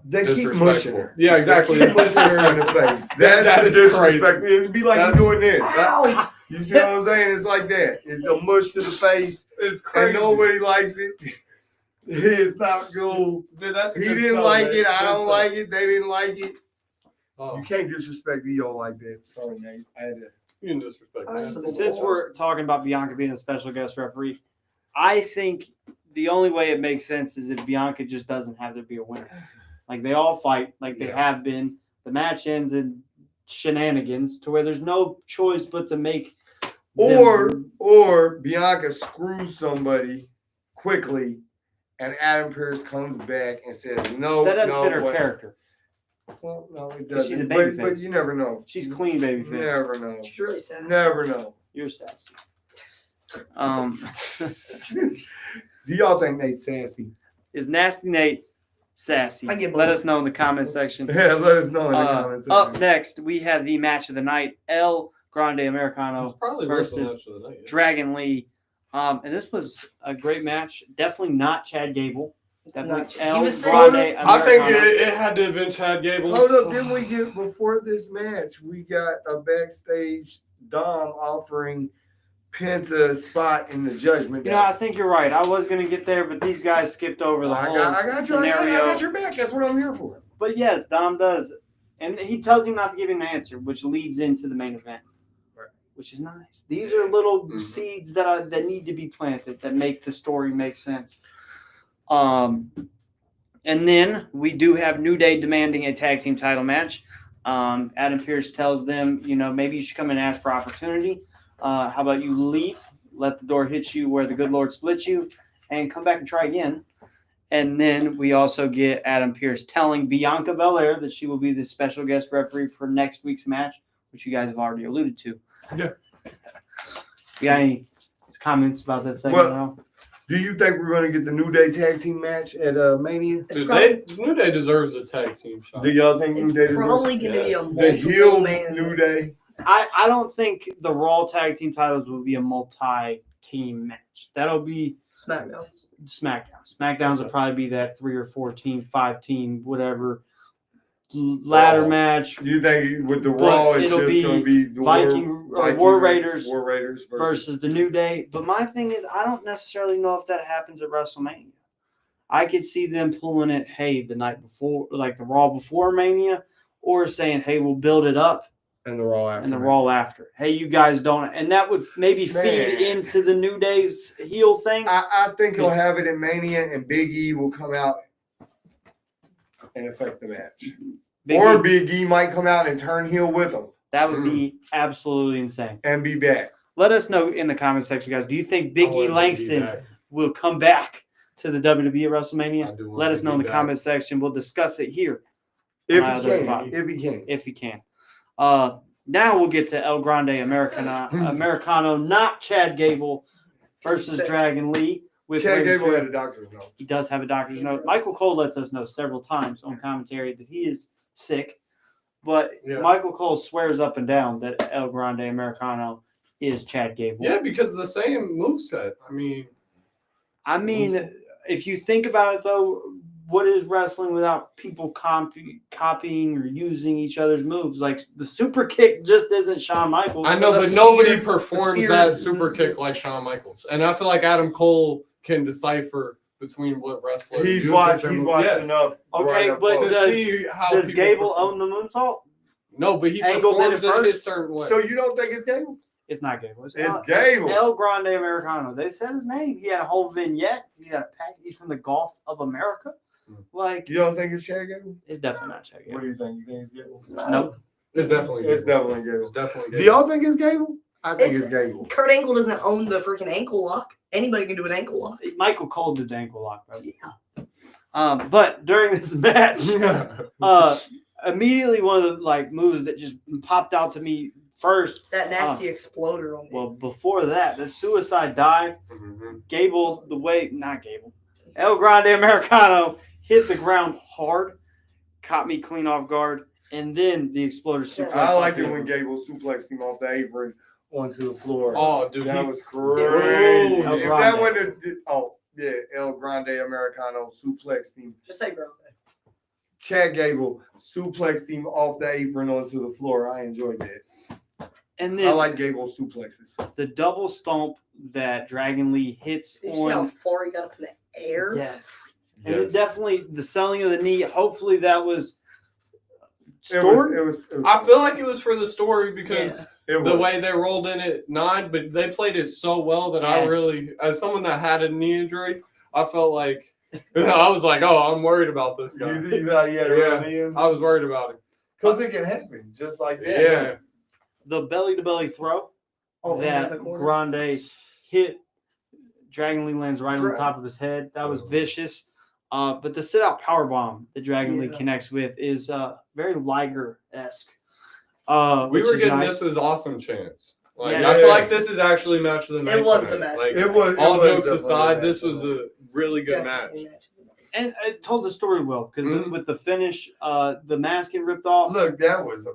Speaker 1: They keep
Speaker 3: disrespectful.
Speaker 1: mushing her.
Speaker 3: Yeah, exactly.
Speaker 1: They keep mushing her in the face. That's
Speaker 3: That
Speaker 1: the
Speaker 3: is
Speaker 1: disrespect.
Speaker 3: crazy.
Speaker 1: It'd be like
Speaker 3: That's-
Speaker 1: you doing this.
Speaker 4: Ow!
Speaker 1: You see what I'm saying? It's like that. It's a mush to the face,
Speaker 3: It's
Speaker 1: and
Speaker 3: crazy.
Speaker 1: nobody likes it. It's not cool.
Speaker 3: Dude, that's a
Speaker 1: He
Speaker 3: good
Speaker 1: didn't
Speaker 3: show,
Speaker 1: like
Speaker 3: man.
Speaker 1: it. I
Speaker 3: Good
Speaker 1: don't
Speaker 3: stuff.
Speaker 1: like it. They didn't like it.
Speaker 3: Oh,
Speaker 1: You can't disrespect EO like that. Sorry, Nate. I had to.
Speaker 3: you can disrespect that.
Speaker 2: Since we're talking about Bianca being a special guest referee, I think the only way it makes sense is if Bianca just doesn't have there be a winner. Like they all fight, like they have been. The match ends in shenanigans to where there's no choice but to make
Speaker 1: Or Bianca screws somebody quickly, and Adam Pearce comes back and says, "No,
Speaker 2: that doesn't
Speaker 1: no,
Speaker 2: fit her
Speaker 1: what?"
Speaker 2: character.
Speaker 1: Well, no, it
Speaker 2: She's a
Speaker 1: doesn't.
Speaker 2: babyface.
Speaker 1: But you never know.
Speaker 2: She's clean baby
Speaker 1: You
Speaker 2: face.
Speaker 1: never know.
Speaker 4: She's really sad.
Speaker 1: Never know.
Speaker 2: You're sassy.
Speaker 1: Do y'all think Nate's sassy?
Speaker 2: Is Nasty Nate sassy?
Speaker 4: I get
Speaker 2: Let
Speaker 4: both.
Speaker 2: us know in the comment section.
Speaker 1: Yeah, let us know in the comments.
Speaker 2: Up next, we have the match of the night: El Grande
Speaker 3: It's
Speaker 2: Americano
Speaker 3: probably
Speaker 2: versus
Speaker 3: versus the night, yeah.
Speaker 2: Dragon Lee. And this was a great match. Definitely not Chad Gable. Definitely
Speaker 4: Not-
Speaker 2: El
Speaker 4: he was
Speaker 2: Grande
Speaker 4: saying-
Speaker 2: Americano.
Speaker 3: I think it had to have been Chad Gable.
Speaker 1: Hold up, didn't we get before this match? We got a backstage Dom offering Penta a spot in the Judgment
Speaker 2: You
Speaker 1: Day.
Speaker 2: know, I think you're right. I was going to get there, but these guys skipped over the
Speaker 1: I
Speaker 2: whole
Speaker 1: got you. I
Speaker 2: scenario.
Speaker 1: got your back. That's what I'm here for.
Speaker 2: But yes, Dom does. And he tells him not to give him an answer, which leads into the main event,
Speaker 1: Right.
Speaker 2: which is nice. These are little
Speaker 3: Mhm.
Speaker 2: seeds that need to be planted that make the story make sense. And then we do have New Day demanding a tag team title match. Adam Pearce tells them, maybe you should come and ask for opportunity. How about you leave, let the door hit you where the good Lord splits you, and come back and try again. And then we also get Adam Pearce telling Bianca Belair that she will be the special guest referee for next week's match, which you guys have already alluded to.
Speaker 3: Yeah.
Speaker 2: You got any comments about that segment?
Speaker 1: Well, do you think we're going to get the New Day tag team match at Mania?
Speaker 3: Dude,
Speaker 4: probably-
Speaker 3: New Day deserves a tag team shot.
Speaker 1: Do y'all think New
Speaker 4: It's
Speaker 1: Day
Speaker 4: probably
Speaker 1: deserves
Speaker 4: going to be a
Speaker 3: yes.
Speaker 1: the heel
Speaker 4: multiple man.
Speaker 1: New Day?
Speaker 2: I don't think the Raw tag team titles will be a multi-team match. That'll be
Speaker 4: SmackDown.
Speaker 2: SmackDown. SmackDowns will probably be that 3 or 4 team, 5 team, whatever ladder
Speaker 1: Raw.
Speaker 2: match
Speaker 1: You think with the
Speaker 2: But
Speaker 1: Raw, it's
Speaker 2: it'll
Speaker 1: just
Speaker 2: be
Speaker 1: going to be the
Speaker 2: War Raiders
Speaker 1: War Raiders
Speaker 2: versus the New Day. But my thing is, I don't necessarily know if that happens at WrestleMania. I could see them pulling it, hey, the night before, like the Raw before Mania, or saying, hey, we'll build it up
Speaker 1: and the Raw after.
Speaker 2: and the Raw after. Hey, you guys don't. And that would maybe feed
Speaker 1: Man.
Speaker 2: into the New Day's heel thing.
Speaker 1: I think he'll have it at Mania, and Big E will come out and affect the match.
Speaker 2: Big
Speaker 1: Or
Speaker 2: E,
Speaker 1: Big E might come out and turn heel with him
Speaker 2: that would be absolutely insane.
Speaker 1: and be back.
Speaker 2: Let us know in the comment section, guys. Do you think Big
Speaker 3: I
Speaker 2: E
Speaker 3: want
Speaker 2: Langston
Speaker 3: back.
Speaker 2: will come back to the WWE at
Speaker 3: I
Speaker 2: WrestleMania?
Speaker 3: do want
Speaker 2: Let us know in the
Speaker 3: back.
Speaker 2: comment section. We'll discuss it here
Speaker 1: If
Speaker 2: Wow,
Speaker 1: he
Speaker 2: that's
Speaker 1: can.
Speaker 2: fine.
Speaker 1: If he can.
Speaker 2: if he can. Now we'll get to El Grande Americano, not Chad Gable versus
Speaker 4: Sick.
Speaker 2: Dragon Lee. With
Speaker 1: Chad
Speaker 2: Rey
Speaker 1: Gable
Speaker 2: Mysterio.
Speaker 1: had a doctor's note.
Speaker 2: He does have a doctor's note. Michael Cole lets us know several times on commentary that he is sick, but
Speaker 3: Yeah.
Speaker 2: Michael Cole swears up and down that El Grande Americano is Chad Gable.
Speaker 3: Yeah, because of the same moveset.
Speaker 2: I mean, if you think about it, though, what is wrestling without people copying or using each other's moves? Like the super kick just isn't Shawn Michaels.
Speaker 3: I know,
Speaker 4: The
Speaker 3: but
Speaker 4: spear-
Speaker 3: nobody
Speaker 4: the
Speaker 3: performs
Speaker 4: spear
Speaker 3: that
Speaker 4: is-
Speaker 3: super kick like Shawn Michaels. And I feel like Adam Cole can decipher between what wrestlers
Speaker 1: He's
Speaker 3: use
Speaker 1: watched
Speaker 3: their move-
Speaker 1: watched
Speaker 3: Yes.
Speaker 1: enough.
Speaker 2: Okay,
Speaker 1: right up
Speaker 2: but
Speaker 1: close.
Speaker 3: To
Speaker 2: does-
Speaker 3: see how
Speaker 2: Does
Speaker 3: people
Speaker 2: Gable
Speaker 3: perform.
Speaker 2: own the moonsault?
Speaker 3: No, but he
Speaker 2: Angle did
Speaker 3: performs
Speaker 2: it
Speaker 3: it
Speaker 2: first?
Speaker 3: his certain way.
Speaker 1: So you don't think it's Gable?
Speaker 2: It's not Gable.
Speaker 1: It's Gable.
Speaker 2: El Grande Americano. They said his name. He had a whole vignette. He got a pack. He's from the Gulf of America. Like,
Speaker 1: You don't think it's Chad Gable?
Speaker 2: it's definitely not Chad
Speaker 1: What
Speaker 2: Gable.
Speaker 1: do you think? You think it's Gable?
Speaker 2: Nope.
Speaker 3: It's definitely
Speaker 1: It's
Speaker 3: Gable.
Speaker 1: definitely Gable.
Speaker 3: It's definitely
Speaker 1: Do
Speaker 3: Gable.
Speaker 1: y'all think it's Gable? I think it's Gable.
Speaker 4: Kurt Angle doesn't own the freaking ankle lock. Anybody can do an ankle lock.
Speaker 2: Michael Cole did the ankle lock, bro. Yeah. But during this match, immediately one of the moves that just popped out to me first.
Speaker 4: That nasty exploder on
Speaker 2: Well, before that, the suicide dive.
Speaker 3: Mhm.
Speaker 2: Gable, not Gable. El Grande Americano hit the ground hard, caught me clean off guard, and then the exploder suplex.
Speaker 1: I like
Speaker 2: off
Speaker 1: it
Speaker 2: the
Speaker 1: when
Speaker 2: apron.
Speaker 1: Gable suplexed him off the apron onto the floor.
Speaker 3: Oh, dude.
Speaker 1: That
Speaker 3: he-
Speaker 1: was crazy.
Speaker 2: El
Speaker 1: If
Speaker 2: Grande.
Speaker 1: that wouldn't El Grande Americano suplexed him.
Speaker 4: Just say girl.
Speaker 1: Chad Gable suplexed him off the apron onto the floor. I enjoyed that.
Speaker 2: And
Speaker 1: I
Speaker 2: then
Speaker 1: like Gable suplexes.
Speaker 2: the double stomp that Dragon Lee hits
Speaker 4: Did you see how
Speaker 2: on.
Speaker 4: far he got up in the air?
Speaker 2: Yes. And it
Speaker 3: Yes.
Speaker 2: definitely the selling of the knee. Hopefully that was Story?
Speaker 1: It was
Speaker 3: I feel like it was for the story because
Speaker 1: it
Speaker 3: the
Speaker 1: was.
Speaker 3: way they rolled in at 9, but they played it so well that I
Speaker 2: Yes.
Speaker 3: really, as someone that had a knee injury, I felt like, I was like, oh, I'm worried about this guy.
Speaker 1: You thought he had a
Speaker 3: Yeah.
Speaker 1: run in?
Speaker 3: I was worried about him.
Speaker 1: Because it can happen just like that.
Speaker 3: Yeah.
Speaker 2: The belly-to-belly throw
Speaker 4: Oh,
Speaker 2: that
Speaker 4: the corner.
Speaker 2: Grande hit, Dragon Lee lands right on the
Speaker 1: Dra-
Speaker 2: top of his head. That was vicious. But the sit-out powerbomb that Dragon Lee
Speaker 4: Yeah.
Speaker 2: connects with is very Liger-esque.
Speaker 3: We
Speaker 2: which
Speaker 3: were
Speaker 2: is
Speaker 3: getting
Speaker 2: nice.
Speaker 3: this as awesome chance. Like,
Speaker 2: Yes.
Speaker 3: I feel like this is actually match of the night.
Speaker 4: It was the
Speaker 3: tonight.
Speaker 4: match.
Speaker 3: Like,
Speaker 1: It was.
Speaker 3: all
Speaker 1: it was
Speaker 3: jokes
Speaker 1: definitely
Speaker 3: aside,
Speaker 1: a
Speaker 3: this
Speaker 1: match.
Speaker 3: was a really good match.
Speaker 4: Definitely match of the night.
Speaker 2: And it told the story well because
Speaker 3: Mhm.
Speaker 2: with the finish, the mask getting ripped off.
Speaker 1: Look, that was
Speaker 2: I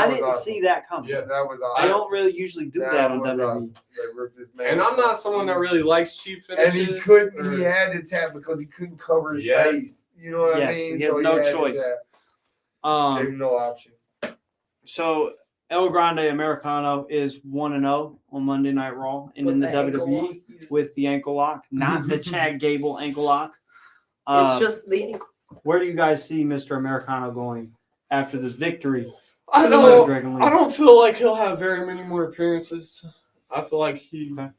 Speaker 1: was
Speaker 2: didn't
Speaker 1: awesome.
Speaker 2: see that coming.
Speaker 3: Yeah.
Speaker 1: That was awesome.
Speaker 2: I don't really usually do that on
Speaker 1: was
Speaker 2: WWE.
Speaker 1: awesome. They ripped his
Speaker 3: And
Speaker 1: mask
Speaker 3: I'm not
Speaker 1: off.
Speaker 3: someone that really likes cheap
Speaker 1: And
Speaker 3: finishes.
Speaker 1: he couldn't.
Speaker 3: or-
Speaker 1: He had to tap because he couldn't cover his
Speaker 3: Yes.
Speaker 1: face. You know what I
Speaker 2: Yes,
Speaker 1: mean?
Speaker 2: he has
Speaker 1: So
Speaker 2: no
Speaker 1: had to
Speaker 2: choice.
Speaker 1: tap. Gave him no option.
Speaker 2: So El Grande Americano is 1-0 on Monday Night Raw and in the
Speaker 4: With ankle
Speaker 2: WWE
Speaker 4: lock.
Speaker 2: with the ankle lock, not the Chad Gable ankle lock.
Speaker 4: It's just the ankle.
Speaker 2: Where do you guys see Mr. Americano going after this victory?
Speaker 3: I
Speaker 2: over
Speaker 3: don't.
Speaker 2: Dragon Lee?
Speaker 3: I don't feel like he'll have very many more appearances. I feel like he.
Speaker 2: Okay.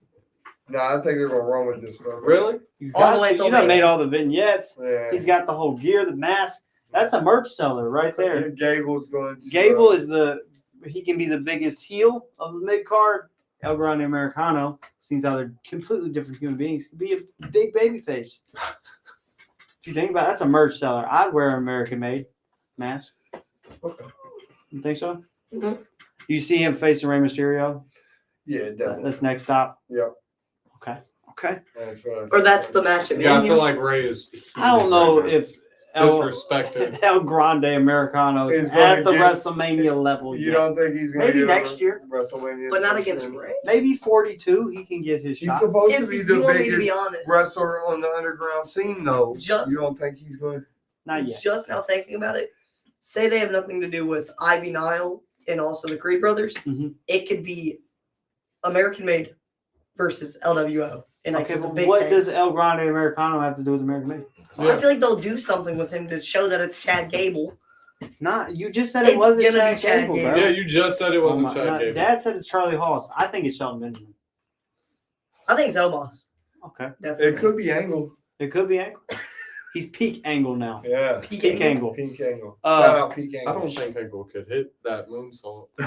Speaker 1: No, I think they're gonna run with this one.
Speaker 3: Really?
Speaker 2: You
Speaker 4: All the
Speaker 2: got
Speaker 4: way
Speaker 2: to-
Speaker 4: till
Speaker 2: you done
Speaker 4: May.
Speaker 2: made all the vignettes.
Speaker 1: Yeah.
Speaker 2: He's got the whole gear, the mask. That's a merch seller right there.
Speaker 1: Gable's going to.
Speaker 2: Gable is he can be the biggest heel of the mid card. El Grande Americano, seems how they're completely different human beings, could be a big baby face. If you think about it, that's a merch seller. I'd wear an American made mask.
Speaker 1: Okay.
Speaker 2: You think so?
Speaker 3: Mhm.
Speaker 2: You see him facing Rey Mysterio?
Speaker 1: Yeah, definitely.
Speaker 2: That's next stop.
Speaker 1: Yep.
Speaker 2: Okay.
Speaker 1: That's what I think.
Speaker 4: Or that's the match of
Speaker 3: Yeah, I
Speaker 4: India.
Speaker 3: feel like Ray is.
Speaker 2: I don't know if
Speaker 3: disrespected.
Speaker 2: El Grande Americano is
Speaker 1: Is gonna
Speaker 2: at the
Speaker 1: get-
Speaker 2: WrestleMania level.
Speaker 1: You
Speaker 2: yet.
Speaker 1: don't think he's gonna
Speaker 2: Maybe
Speaker 1: get
Speaker 2: next
Speaker 1: over
Speaker 2: year.
Speaker 1: WrestleMania,
Speaker 4: But not
Speaker 1: especially?
Speaker 4: against Ray.
Speaker 2: Maybe 42, he can get his
Speaker 1: He's
Speaker 2: shot.
Speaker 1: supposed to
Speaker 4: If
Speaker 1: be
Speaker 4: you
Speaker 1: the
Speaker 4: want me to
Speaker 1: biggest
Speaker 4: be honest,
Speaker 1: wrestler on the underground scene, though.
Speaker 4: Just-
Speaker 1: You don't think he's going?
Speaker 2: Not yet.
Speaker 4: just now thinking about it, say they have nothing to do with Ivy Nile and also the Creed brothers,
Speaker 2: Mhm.
Speaker 4: it could be American Made versus LWO. And like
Speaker 2: Okay,
Speaker 4: just a
Speaker 2: but
Speaker 4: big
Speaker 2: what
Speaker 4: tank.
Speaker 2: does El Grande Americano have to do with American Made?
Speaker 4: Well, I feel like they'll do something with him to show that it's Chad Gable.
Speaker 2: It's not. You just said it
Speaker 4: It's
Speaker 2: wasn't
Speaker 4: gonna
Speaker 2: Chad
Speaker 4: be Chad
Speaker 2: Gable,
Speaker 4: Gable.
Speaker 2: bro.
Speaker 3: Yeah, you just said it
Speaker 2: Oh
Speaker 3: wasn't
Speaker 2: my-
Speaker 3: Chad
Speaker 2: no,
Speaker 3: Gable.
Speaker 2: Dad said it's Charlie Haas. I think it's Shelton Benjamin.
Speaker 4: I think it's Omos.
Speaker 2: Okay.
Speaker 4: Definitely.
Speaker 1: It could be Angle.
Speaker 2: It could be Angle. He's peak Angle now.
Speaker 1: Yeah.
Speaker 4: Peak
Speaker 2: Peak
Speaker 4: Angle.
Speaker 2: Angle.
Speaker 1: Pink Angle.
Speaker 2: Uh,
Speaker 1: Shout out Pink
Speaker 3: I
Speaker 1: Angle.
Speaker 3: don't think Angle could hit that moonsault.
Speaker 1: yeah,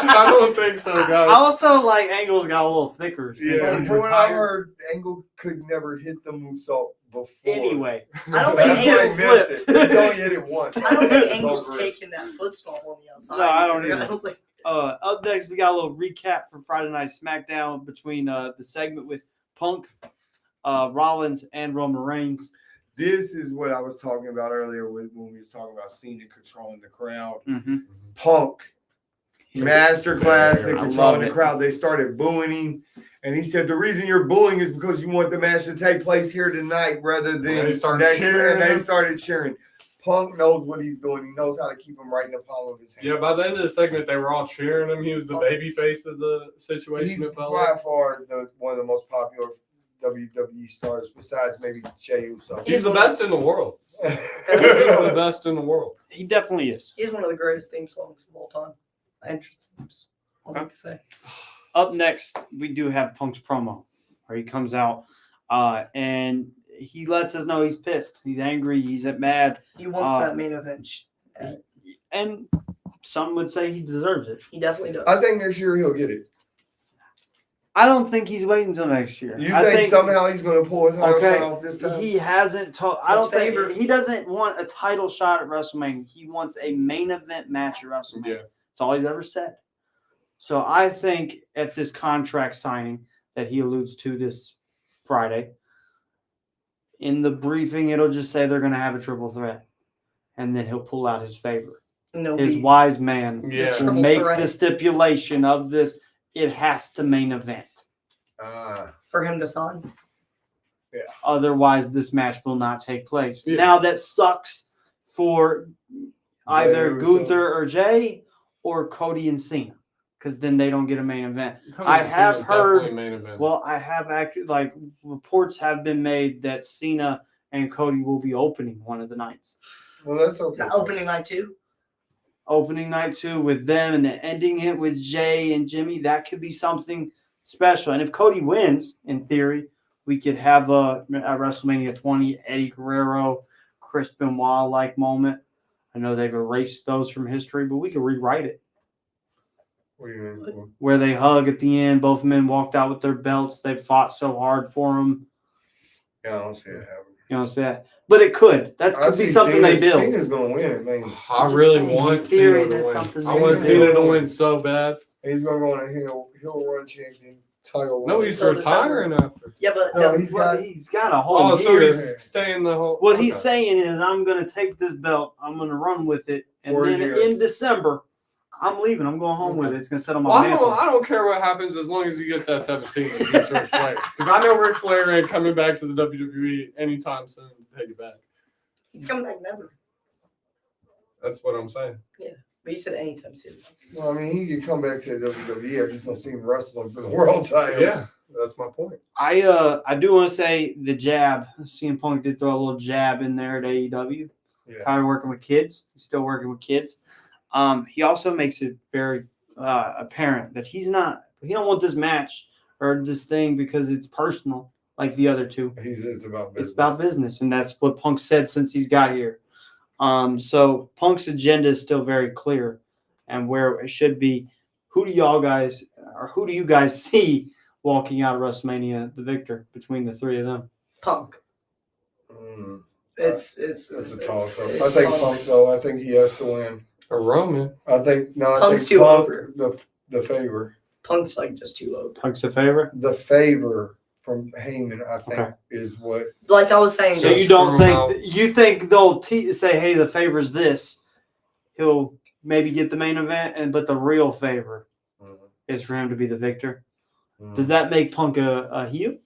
Speaker 3: I don't think so,
Speaker 2: I
Speaker 3: guys.
Speaker 2: also like Angle's got a little thicker since he's
Speaker 1: from what I
Speaker 2: retired.
Speaker 1: heard, Angle could never hit the moonsault before.
Speaker 2: Anyway,
Speaker 4: I don't
Speaker 1: That's
Speaker 4: think
Speaker 1: why
Speaker 4: Angle
Speaker 1: he missed
Speaker 2: flipped.
Speaker 1: it. He only hit it once.
Speaker 4: I don't think
Speaker 1: It's
Speaker 4: Angle's
Speaker 1: over.
Speaker 4: taking that foot stomp on the outside.
Speaker 2: No, I don't
Speaker 4: either.
Speaker 2: either.
Speaker 4: think
Speaker 2: up next we got a little recap for Friday Night SmackDown between the segment with Punk, Rollins, and Roman Reigns.
Speaker 1: This is what I was talking about earlier when we was talking about Cena controlling the crowd.
Speaker 2: Mm-hmm.
Speaker 1: Punk, masterclass in
Speaker 2: I love
Speaker 1: controlling the
Speaker 2: it.
Speaker 1: crowd. They started booing him. And he said, the reason you're booing is because you want the match to take place here tonight rather than
Speaker 3: they started
Speaker 1: next.
Speaker 3: cheering
Speaker 1: And they
Speaker 3: him.
Speaker 1: started cheering. Punk knows what he's doing. He knows how to keep him right in the palm of his hand.
Speaker 3: Yeah, by the end of the segment, they were all cheering him. He was the baby face of the situation.
Speaker 1: He's
Speaker 3: It felt
Speaker 1: by
Speaker 3: like.
Speaker 1: far one of the most popular WWE stars, besides maybe Jey Uso.
Speaker 3: He's the best in the world. He's the best in the world.
Speaker 2: He definitely is.
Speaker 4: he's one of the greatest theme songs of all time. Entrance themes. I like to say.
Speaker 2: Up next, we do have Punk's promo where he comes out and he lets us know he's pissed. He's angry. He's mad.
Speaker 4: He wants that main event.
Speaker 2: And some would say he deserves it.
Speaker 4: He definitely does.
Speaker 1: I think next year he'll get it.
Speaker 2: I don't think he's waiting until next year.
Speaker 1: You
Speaker 2: I
Speaker 1: think somehow he's going to pull his title
Speaker 2: Okay,
Speaker 1: shot off this time?
Speaker 2: he hasn't told. I
Speaker 4: His
Speaker 2: don't think
Speaker 4: favorite-
Speaker 2: he doesn't want a title shot at WrestleMania. He wants a main event match at WrestleMania.
Speaker 3: Yeah.
Speaker 2: That's all he's ever said. So I think at this contract signing that he alludes to this Friday, in the briefing, it'll just say they're going to have a triple threat. And then he'll pull out his favorite.
Speaker 4: No,
Speaker 2: His wise man
Speaker 3: Yeah.
Speaker 2: will
Speaker 4: Triple
Speaker 2: make
Speaker 4: threat.
Speaker 2: the stipulation of this. It has to main event.
Speaker 4: for him to sign.
Speaker 2: Otherwise, this match will not take place.
Speaker 3: Yeah.
Speaker 2: Now, that sucks for either
Speaker 1: Jey Uso.
Speaker 2: Gunther or Jay or Cody and Cena because then they don't get a main event.
Speaker 3: Cody
Speaker 2: I
Speaker 3: Cena's
Speaker 2: have heard-
Speaker 3: definitely main event.
Speaker 2: Well, I have actually, reports have been made that Cena and Cody will be opening one of the nights.
Speaker 1: Well, that's okay.
Speaker 4: The opening night too.
Speaker 2: Opening night 2 with them and then ending it with Jay and Jimmy, that could be something special. And if Cody wins, in theory, we could have a WrestleMania 20 Eddie Guerrero, Chris Benoit-like moment. I know they've erased those from history, but we could rewrite it.
Speaker 1: What do you mean?
Speaker 2: Where they hug at the end, both men walked out with their belts. They fought so hard for them.
Speaker 1: Yeah, I don't see it happening.
Speaker 2: You know what I'm saying? But it could. That
Speaker 1: I
Speaker 2: could be
Speaker 1: see
Speaker 2: something
Speaker 1: Cena,
Speaker 2: they build.
Speaker 1: Cena's going to win it, man.
Speaker 3: I
Speaker 2: just
Speaker 3: really
Speaker 2: saying,
Speaker 3: want
Speaker 2: in theory,
Speaker 3: Cena to
Speaker 2: that's
Speaker 3: win.
Speaker 2: something
Speaker 3: I want
Speaker 1: Cena
Speaker 3: Cena
Speaker 1: to
Speaker 3: to
Speaker 1: win.
Speaker 3: win so bad.
Speaker 1: He's going to go on a heel run champion title.
Speaker 3: No,
Speaker 1: run.
Speaker 3: he's
Speaker 4: So
Speaker 3: retiring after.
Speaker 4: Yeah, but
Speaker 1: No, he's got.
Speaker 2: He's got a whole
Speaker 3: Oh, so
Speaker 2: year.
Speaker 3: he's staying the whole.
Speaker 2: What he's
Speaker 3: okay.
Speaker 2: saying is, I'm going to take this belt, I'm going to run with it, and
Speaker 1: For a
Speaker 2: then
Speaker 1: year.
Speaker 2: in December, I'm leaving. I'm going home with it. It's going to sit on my
Speaker 3: Well,
Speaker 2: mantle.
Speaker 3: I don't care what happens as long as he gets that 17 and beats Ric Flair. Because I know Ric Flair ain't coming back to the WWE anytime soon to take it back.
Speaker 4: he's coming back never.
Speaker 3: That's what I'm saying.
Speaker 4: But you said anytime soon.
Speaker 1: Well, I mean, he could come back to the WWE. I just don't see him wrestling for the world title.
Speaker 3: Yeah, that's my point.
Speaker 2: I do want to say the jab. CM Punk did throw a little jab in there at AEW.
Speaker 1: Yeah.
Speaker 2: Tired of working with kids. He's still working with kids. He also makes it very apparent that he don't want this match or this thing because it's personal like the other two.
Speaker 1: It's about business.
Speaker 2: It's about business, and that's what Punk said since he's got here. So Punk's agenda is still very clear and where it should be. Who do you guys see walking out of WrestleMania the victor between the three of them?
Speaker 4: Punk.
Speaker 1: Mm,
Speaker 4: It's
Speaker 1: that's a toss up.
Speaker 4: it's
Speaker 1: I think
Speaker 4: Punk.
Speaker 1: Punk, though. I think he has to win.
Speaker 3: A Roman.
Speaker 1: I think
Speaker 4: Punk's
Speaker 1: think
Speaker 4: too
Speaker 1: Punk,
Speaker 4: over.
Speaker 1: the favor.
Speaker 4: Punk's like just too low.
Speaker 2: Punk's a favorite.
Speaker 1: The favor from Heyman, I think,
Speaker 2: Okay.
Speaker 1: is what.
Speaker 4: Like I was saying,
Speaker 2: So
Speaker 3: Just
Speaker 2: you don't
Speaker 3: screw 'em out.
Speaker 2: think you think they'll say, "Hey, the favor's this." He'll maybe get the main event, but the real favor is for him to be the victor. Does that make Punk a heel?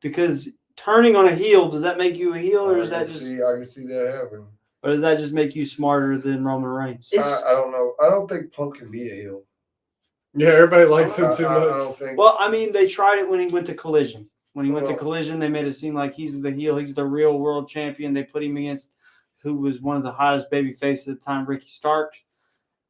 Speaker 2: Because turning on a heel, does that make you a heel, or does that just,
Speaker 1: I can see that happening.
Speaker 2: or does that just make you smarter than Roman Reigns?
Speaker 1: I don't know. I don't think Punk can be a heel.
Speaker 3: Yeah, everybody likes
Speaker 1: I,
Speaker 3: him too
Speaker 1: I
Speaker 3: much.
Speaker 1: don't think.
Speaker 2: Well, I mean, they tried it when he went to Collision. When he went to
Speaker 1: Well-
Speaker 2: Collision, they made it seem like he's the heel. He's the real world champion. They put him against who was one of the hottest baby faces at the time, Ricky Stark,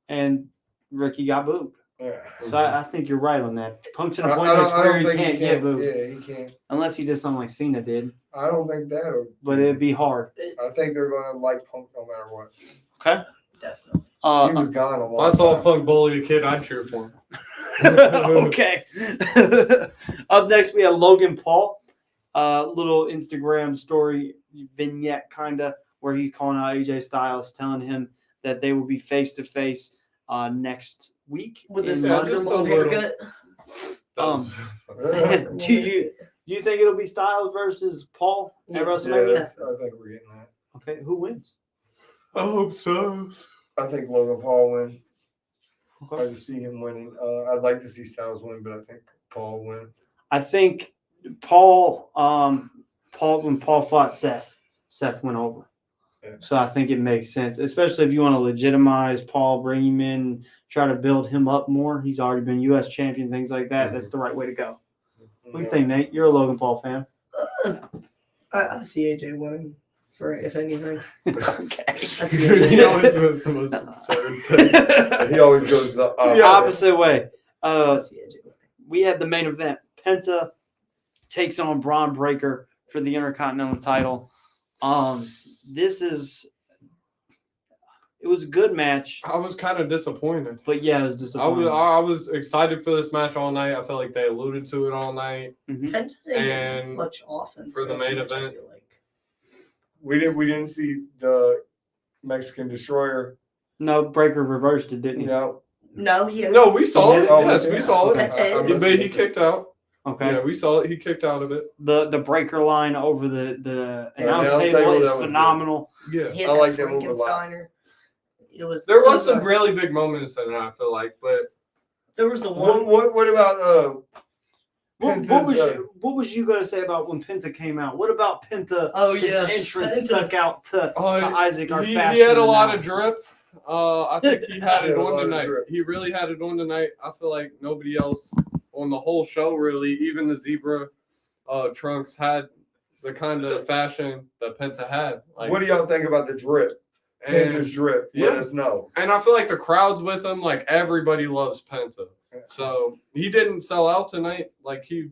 Speaker 2: and Ricky got booed.
Speaker 1: Yeah.
Speaker 2: So I think you're right on that. Punk's in a
Speaker 1: I
Speaker 2: point in his
Speaker 1: don't
Speaker 2: career he
Speaker 1: think
Speaker 2: can't get booed.
Speaker 1: Yeah, he can't.
Speaker 2: Unless he did something like Cena did.
Speaker 1: I don't think that.
Speaker 2: But it'd be hard.
Speaker 1: I think they're going to like Punk no matter what.
Speaker 2: Okay?
Speaker 4: definitely.
Speaker 1: He was gone a
Speaker 3: If
Speaker 1: long
Speaker 3: I saw
Speaker 1: time.
Speaker 3: Punk bully a kid, I'd cheer for him.
Speaker 2: okay. Up next, we have Logan Paul. Little Instagram story vignette, kind of, where he's calling out AJ Styles, telling him that they will be face to face next week
Speaker 4: With
Speaker 2: in
Speaker 4: a
Speaker 3: Yeah,
Speaker 2: London.
Speaker 3: just a
Speaker 4: Sunderland
Speaker 3: little-
Speaker 4: haircut.
Speaker 2: Do you think it'll be Styles versus Paul at
Speaker 4: Yeah.
Speaker 2: WrestleMania?
Speaker 1: Yes, I think we're getting that.
Speaker 2: Okay, who wins?
Speaker 3: I hope so.
Speaker 1: I think Logan Paul wins. I
Speaker 2: Okay.
Speaker 1: just see him winning. I'd like to see Styles win, but I think Paul win.
Speaker 2: I think Paul, when Paul fought Seth went over.
Speaker 1: Yeah.
Speaker 2: So I think it makes sense, especially if you want to legitimize Paul, bring him in, try to build him up more. He's already been U.S. champion, things like that. That's the right way to go. What do you think, Nate? You're a Logan Paul fan.
Speaker 4: I see AJ winning for if anything.
Speaker 2: Okay.
Speaker 4: I see
Speaker 3: Dude, he
Speaker 4: AJ.
Speaker 3: always does the most absurd things.
Speaker 1: He always goes the
Speaker 2: The opposite way.
Speaker 4: I see AJ winning.
Speaker 2: We had the main event. Penta takes on Bron Breakker for the Intercontinental title. It was a good match,
Speaker 3: I was kind of disappointed.
Speaker 2: but yeah, it was
Speaker 3: I
Speaker 2: disappointing.
Speaker 3: was excited for this match all night. I felt like they alluded to it all night.
Speaker 2: Mhm.
Speaker 4: Penta didn't get
Speaker 3: And
Speaker 4: much offense
Speaker 3: for the
Speaker 4: in
Speaker 3: main
Speaker 4: match, I
Speaker 3: event-
Speaker 4: feel like.
Speaker 1: We didn't see the Mexican Destroyer.
Speaker 2: No, Breakker reversed it, didn't he?
Speaker 1: No.
Speaker 4: No, he had
Speaker 3: No, we saw it.
Speaker 2: Oh,
Speaker 3: Yes, we saw it.
Speaker 4: Okay.
Speaker 3: But he kicked out.
Speaker 2: Okay.
Speaker 3: Yeah, we saw it. He kicked out of it.
Speaker 2: The Breakker line over the announce
Speaker 1: announce
Speaker 2: table
Speaker 1: table,
Speaker 2: is
Speaker 1: that was
Speaker 2: phenomenal.
Speaker 3: Yeah.
Speaker 4: He had
Speaker 1: I
Speaker 4: that
Speaker 1: like that move a lot.
Speaker 4: Frankensteiner. It was.
Speaker 3: There
Speaker 4: it
Speaker 3: was some
Speaker 4: a-
Speaker 3: really big moments in it, I feel like, but
Speaker 4: There was the one.
Speaker 1: What about
Speaker 2: What
Speaker 1: Penta's,
Speaker 2: was you gonna say about when Penta came out? What about Penta?
Speaker 4: Oh,
Speaker 2: his
Speaker 4: yeah.
Speaker 2: entrance
Speaker 4: Penta.
Speaker 2: stuck out to Isaac, our
Speaker 3: he
Speaker 2: fashion
Speaker 3: had a lot of
Speaker 2: analyst.
Speaker 3: drip. I think he had
Speaker 1: He
Speaker 3: it
Speaker 1: had a
Speaker 3: on
Speaker 1: lot of
Speaker 3: tonight.
Speaker 1: drip.
Speaker 3: He really had it on tonight. I feel like nobody else on the whole show really, even the zebra trunks, had the kind of fashion that Penta had. Like,
Speaker 1: what do y'all think about the drip Penta's drip. Let
Speaker 3: Yeah.
Speaker 1: us know.
Speaker 3: And I feel like the crowd's with him. Like everybody loves Penta. So he didn't sell out tonight. Like he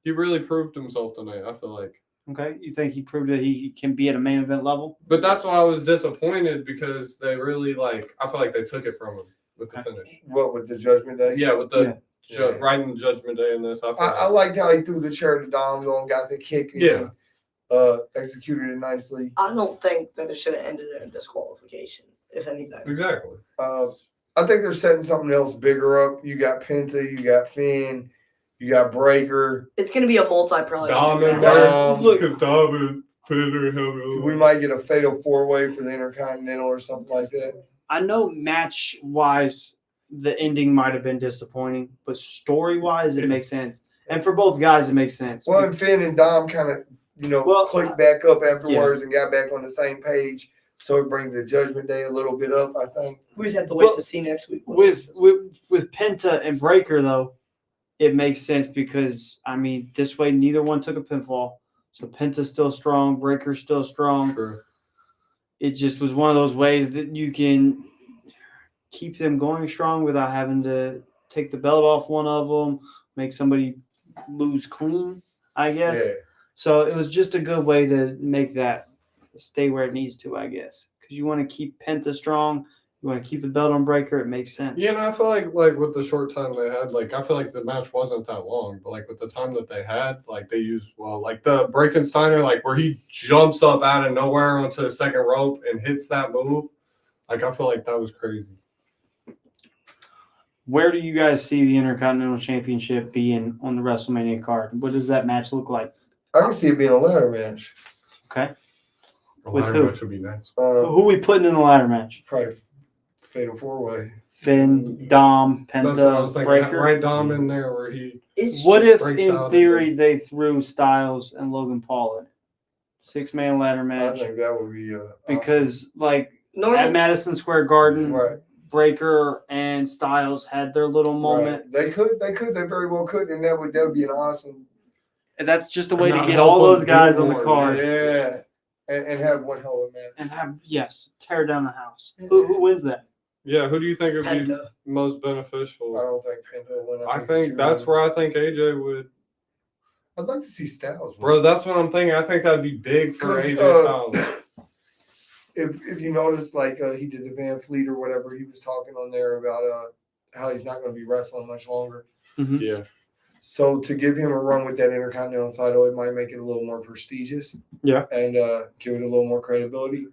Speaker 3: really proved himself tonight, I feel like.
Speaker 2: Okay, you think he proved that he can be at a main event level?
Speaker 3: But that's why I was disappointed because they really I feel like they took it from him with the finish.
Speaker 1: What with the Judgment Day?
Speaker 3: Yeah, with the
Speaker 1: Yeah.
Speaker 3: right in the Judgment Day in this. I feel
Speaker 1: I liked how he threw the chair to Dom though and got the kick. And, executed it nicely.
Speaker 4: I don't think that it should have ended in a disqualification, if anything.
Speaker 3: exactly.
Speaker 1: I think they're setting something else bigger up. You got Penta, you got Finn, you got Breaker.
Speaker 4: It's going to be a multi-probably.
Speaker 3: Dom and
Speaker 1: Dom.
Speaker 3: Look, because Dom and Fender have
Speaker 1: We might get a fatal 4-way for the Intercontinental or something like that.
Speaker 2: I know match wise, the ending might have been disappointing, but story wise, it makes sense. And for both guys, it makes sense.
Speaker 1: Well, and Finn and Dom kind of, clicked back up afterwards and got back on the same page. So it brings the Judgment Day a little bit up, I think.
Speaker 4: We just have to wait to see next week.
Speaker 2: With Penta and Breaker, though, it makes sense because, I mean, this way neither one took a pinfall. So Penta's still strong, Breaker's still strong.
Speaker 3: Sure.
Speaker 2: It just was one of those ways that you can keep them going strong without having to take the belt off one of them, make somebody lose clean, I guess.
Speaker 1: Yeah.
Speaker 2: So it was just a good way to make that stay where it needs to, I guess. Because you want to keep Penta strong. You want to keep the belt on Breaker. It makes sense.
Speaker 3: Yeah, and I feel like with the short time they had, I feel like the match wasn't that long, but with the time that they had, they used well. The Breakensteiner, where he jumps up out of nowhere onto the second rope and hits that move. I feel like that was crazy.
Speaker 2: Where do you guys see the Intercontinental Championship being on the WrestleMania card? What does that match look like?
Speaker 1: I can see it being a ladder match.
Speaker 2: Okay.
Speaker 3: A
Speaker 2: With
Speaker 3: ladder
Speaker 2: who?
Speaker 3: match would be nice.
Speaker 2: Who we putting in the ladder match?
Speaker 1: Probably fatal 4-way.
Speaker 2: Finn, Dom,
Speaker 3: That's what I was
Speaker 2: Penta,
Speaker 3: thinking.
Speaker 2: Breaker.
Speaker 3: Right Dom in there where he.
Speaker 2: What if,
Speaker 3: breaks
Speaker 2: in
Speaker 3: out
Speaker 2: theory, they threw Styles and Logan Paul in? 6-man ladder
Speaker 1: I
Speaker 2: match.
Speaker 1: think that would be
Speaker 2: Because, at
Speaker 4: Normally,
Speaker 2: Madison Square Garden,
Speaker 1: right.
Speaker 2: Breaker and Styles had their little moment.
Speaker 1: Right. They very well could, and that would be an awesome.
Speaker 2: And that's just a way
Speaker 3: And
Speaker 2: to
Speaker 3: not
Speaker 2: get
Speaker 3: help
Speaker 2: all
Speaker 3: them
Speaker 2: those guys
Speaker 3: do
Speaker 2: on the
Speaker 3: more,
Speaker 2: card
Speaker 1: Yeah, and have one hell of a match.
Speaker 2: and have tear down the house. Who wins that?
Speaker 3: Yeah, who do you think would be
Speaker 4: Penta.
Speaker 3: most
Speaker 1: I
Speaker 3: beneficial?
Speaker 1: don't think Penta will win.
Speaker 3: I think that's where I think AJ would.
Speaker 1: I'd like to see Styles.
Speaker 3: Bro, that's what I'm thinking. I think that'd be big for
Speaker 1: 'Cause,
Speaker 3: AJ Styles.
Speaker 1: If you notice, he did the Van Fleet or whatever, he was talking on there about how he's not going to be wrestling much longer.
Speaker 2: Mhm.
Speaker 3: Yeah.
Speaker 1: So to give him a run with that Intercontinental title, it might make it a little more prestigious.
Speaker 2: Yeah.
Speaker 1: And give it a little more credibility.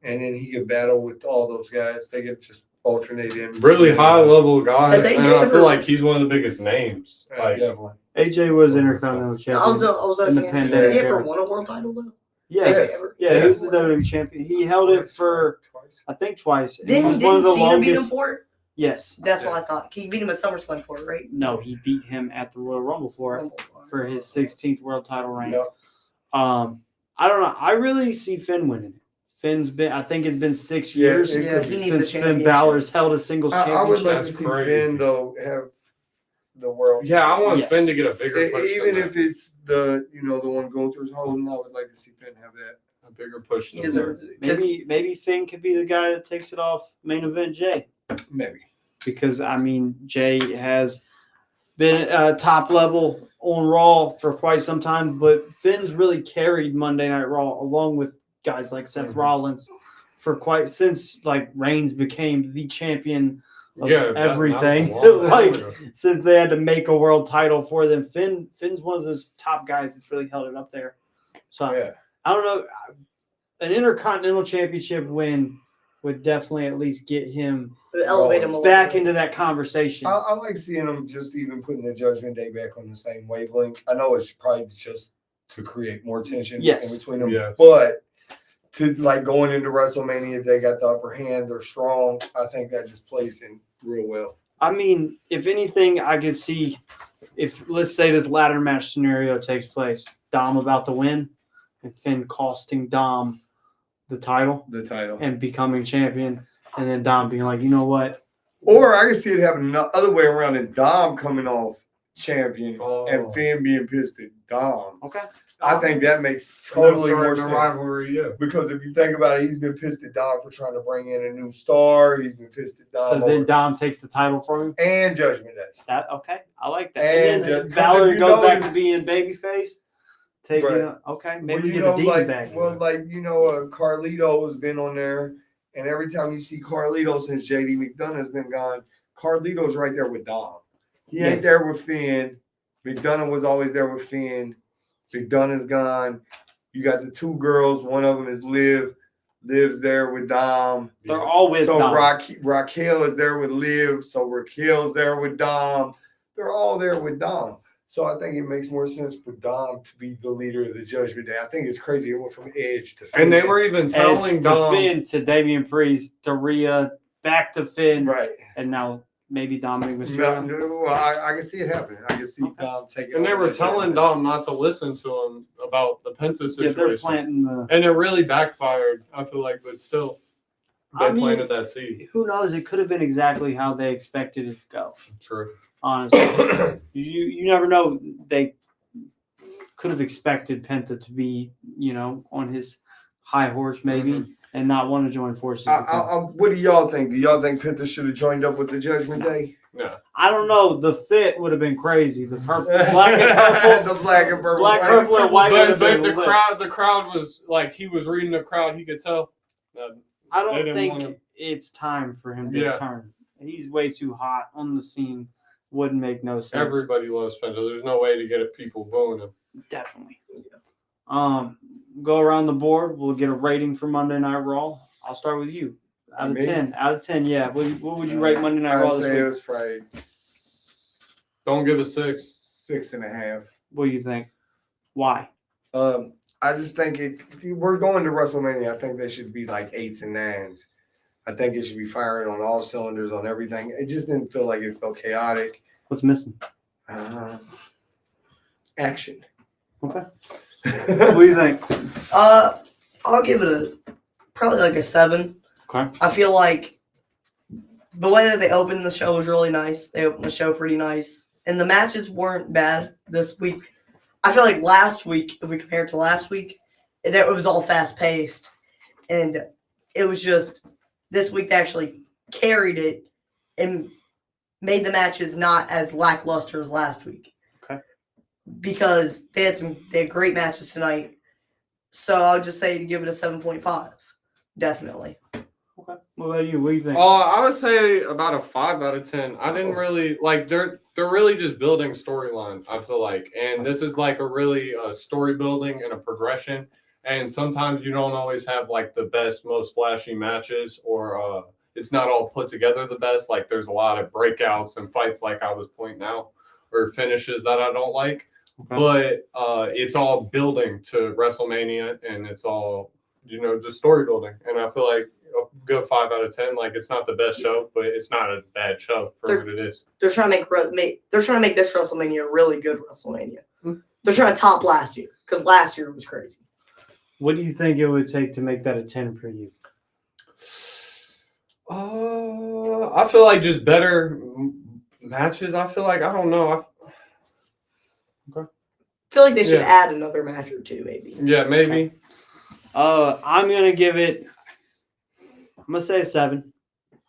Speaker 1: And then he could battle with all those guys. They could just alternate in.
Speaker 3: Really high level guys.
Speaker 4: Has AJ
Speaker 3: And I
Speaker 4: ever-
Speaker 3: feel like he's one of the biggest names.
Speaker 1: Definitely.
Speaker 2: AJ was Intercontinental
Speaker 4: I
Speaker 2: champion.
Speaker 4: was
Speaker 2: in the
Speaker 4: asking, has he
Speaker 2: pandemic
Speaker 4: ever
Speaker 2: era.
Speaker 4: won a world title though?
Speaker 1: Yes.
Speaker 2: Yeah, he was the WWE champion. He held it for,
Speaker 1: Twice.
Speaker 2: I think, twice. And
Speaker 4: Didn't
Speaker 2: he was
Speaker 4: Cena beat him for it?
Speaker 2: Yes.
Speaker 4: That's what I thought. He beat him at SummerSlam for it, right?
Speaker 2: No, he beat him at the Royal Rumble for his 16th world title reign.
Speaker 1: Yep.
Speaker 2: I don't know. I really see Finn winning. I think it's been 6
Speaker 1: Yeah,
Speaker 2: years
Speaker 1: it could
Speaker 4: he
Speaker 1: be.
Speaker 4: needs
Speaker 2: since
Speaker 4: a
Speaker 2: Finn
Speaker 4: championship.
Speaker 2: Balor's held a singles
Speaker 1: I would
Speaker 2: championship.
Speaker 1: like to
Speaker 3: That's
Speaker 1: see
Speaker 3: crazy.
Speaker 1: Finn, though, have the world.
Speaker 3: Yeah, I want
Speaker 2: Yes.
Speaker 3: Finn to get a bigger push.
Speaker 1: Even
Speaker 3: than
Speaker 1: if
Speaker 3: that.
Speaker 1: it's the one going through his Holden, I would like to see Finn have that.
Speaker 3: A bigger push.
Speaker 4: He
Speaker 3: Than
Speaker 4: deserves
Speaker 3: that.
Speaker 4: it.
Speaker 2: Maybe Finn could be the guy that takes it off main event Jay.
Speaker 1: Maybe.
Speaker 2: Because, I mean, Jay has been top level on Raw for quite some time, but Finn's really carried Monday Night Raw along with guys like Seth Rollins for since Reigns became the champion of everything. Since they had to make a world title for them, Finn's one of those top guys that's really held it up there. So
Speaker 1: Yeah.
Speaker 2: I don't know, an Intercontinental Championship win would definitely at least get him
Speaker 4: Elevate him a little
Speaker 2: back
Speaker 4: bit.
Speaker 2: into that conversation.
Speaker 1: I like seeing him just even putting the Judgment Day back on the same wavelength. I know it's probably just to create more tension
Speaker 2: Yes.
Speaker 1: in between them.
Speaker 3: Yes.
Speaker 1: But to going into WrestleMania, they got the upper hand, they're strong. I think that just plays in real well.
Speaker 2: I mean, if anything, I could see if, let's say, this ladder match scenario takes place, Dom about to win and Finn costing Dom the title
Speaker 1: The title.
Speaker 2: and becoming champion, and then Dom being like, you know what?
Speaker 1: Or I can see it happening the other way around and Dom coming off champion
Speaker 3: Oh.
Speaker 1: and Finn being pissed at Dom.
Speaker 2: Okay.
Speaker 1: I think that makes
Speaker 3: Totally
Speaker 1: totally more
Speaker 3: starting
Speaker 1: sense.
Speaker 3: a rivalry, yeah.
Speaker 1: Because if you think about it, he's been pissed at Dom for trying to bring in a new star. He's been pissed at Dom
Speaker 2: So then
Speaker 1: over-
Speaker 2: Dom takes the title from him.
Speaker 1: and Judgment Day.
Speaker 2: That okay? I like that.
Speaker 1: And
Speaker 2: And then
Speaker 1: because
Speaker 2: Balor
Speaker 1: if you
Speaker 2: goes back to
Speaker 1: notice-
Speaker 2: being babyface. Taking
Speaker 1: Right.
Speaker 2: okay, maybe
Speaker 1: Well,
Speaker 2: we
Speaker 1: you
Speaker 2: get
Speaker 1: know,
Speaker 2: the demon
Speaker 1: like,
Speaker 2: back.
Speaker 1: well, like Carlito has been on there, and every time you see Carlito since JD McDonough has been gone, Carlito's right there with Dom. He ain't
Speaker 2: Yes.
Speaker 1: there with Finn. McDonough was always there with Finn. McDonough's gone. You got the two girls. One of them is Liv. Liv's there with Dom.
Speaker 2: They're all with
Speaker 1: So
Speaker 2: Dom.
Speaker 1: Raquel is there with Liv. So Raquel's there with Dom. They're all there with Dom. So I think it makes more sense for Dom to be the leader of the Judgment Day. I think it's crazy it went from Edge to Finn.
Speaker 3: And they were even telling
Speaker 2: Edge to
Speaker 3: Dom.
Speaker 2: Finn to Damian Priest to Rhea back to Finn,
Speaker 1: right.
Speaker 2: and now maybe Dominic
Speaker 1: No,
Speaker 2: Mysterio.
Speaker 1: no, well, I can see it happening. I can see Dom taking.
Speaker 3: And they
Speaker 1: over
Speaker 3: were
Speaker 1: that
Speaker 3: telling
Speaker 1: Judgment
Speaker 3: Dom not to listen to him about the Penta
Speaker 2: Yeah, they're
Speaker 3: situation.
Speaker 2: planting the.
Speaker 3: And it really backfired, I feel like, but still, they
Speaker 2: I mean,
Speaker 3: planted that seed.
Speaker 2: Who knows? It could have been exactly how they expected it to go.
Speaker 3: True.
Speaker 2: Honestly,
Speaker 1: Day.
Speaker 2: you never know. They could have expected Penta to be, on his high horse maybe, and not want to join forces. with them.
Speaker 1: What do y'all think? Do y'all think Penta should have joined up with the Judgment Day?
Speaker 3: Yeah.
Speaker 2: I don't know. The fit would have been crazy. The purple, black and purple,
Speaker 1: The black and purple.
Speaker 2: black, purple, and white. would
Speaker 3: But,
Speaker 2: have
Speaker 3: but
Speaker 2: been
Speaker 3: the
Speaker 2: lit.
Speaker 3: crowd was like, he was reading the crowd. He could tell.
Speaker 2: I
Speaker 3: they
Speaker 2: don't
Speaker 3: didn't
Speaker 2: think
Speaker 3: wanna-
Speaker 2: it's time for him to
Speaker 3: Yeah.
Speaker 2: turn. He's way too hot on the scene. Wouldn't make no sense.
Speaker 3: Everybody loves Penta. There's no way to get it people booing him.
Speaker 2: Definitely. Go around the board. We'll get a rating for Monday Night Raw. I'll start with you. Out of
Speaker 1: Me?
Speaker 2: 10. Out of 10, yeah. What would you rate Monday Night Raw
Speaker 1: I'd
Speaker 2: this
Speaker 1: say it
Speaker 2: week?
Speaker 1: was probably
Speaker 3: Don't give a 6.
Speaker 1: 6.5.
Speaker 2: What do you think? Why?
Speaker 1: I just think we're going to WrestleMania. I think they should be like 8s and 9s. I think it should be firing on all cylinders on everything. It just didn't feel like it felt chaotic.
Speaker 2: What's missing?
Speaker 1: Action.
Speaker 2: Okay. What do you think?
Speaker 4: I'll give it probably like a 7.
Speaker 2: Okay.
Speaker 4: I feel like the way that they opened the show was really nice. They opened the show pretty nice. And the matches weren't bad this week. I feel like last week, if we compare it to last week, it was all fast paced. And it was just this week they actually carried it and made the matches not as lackluster as last week.
Speaker 2: Okay.
Speaker 4: Because they had great matches tonight. So I would just say to give it a 7.5. Definitely.
Speaker 2: Okay. What about you? What do you think?
Speaker 3: I would say about a 5 out of 10. I didn't really like. They're really just building storyline. I feel like, and this is like a really story building and a progression. And sometimes you don't always have like the best, most flashy matches, or it's not all put together the best. Like there's a lot of breakouts and fights, like I was pointing out, or finishes that I don't like.
Speaker 2: Okay.
Speaker 3: But it's all building to WrestleMania, and it's all just story building. And I feel like a good 5 out of 10. Like it's not the best show, but it's not a bad show for what it is.
Speaker 4: They're trying to make this WrestleMania a really good WrestleMania. They're trying to top last year because last year was crazy.
Speaker 2: What do you think it would take to make that a 10 for you?
Speaker 3: I feel like just better matches. I feel like I don't know.
Speaker 4: I feel like they should
Speaker 3: Yeah.
Speaker 4: add another match or two, maybe.
Speaker 3: Yeah, maybe.
Speaker 2: I'm gonna give it. I'm gonna say a 7.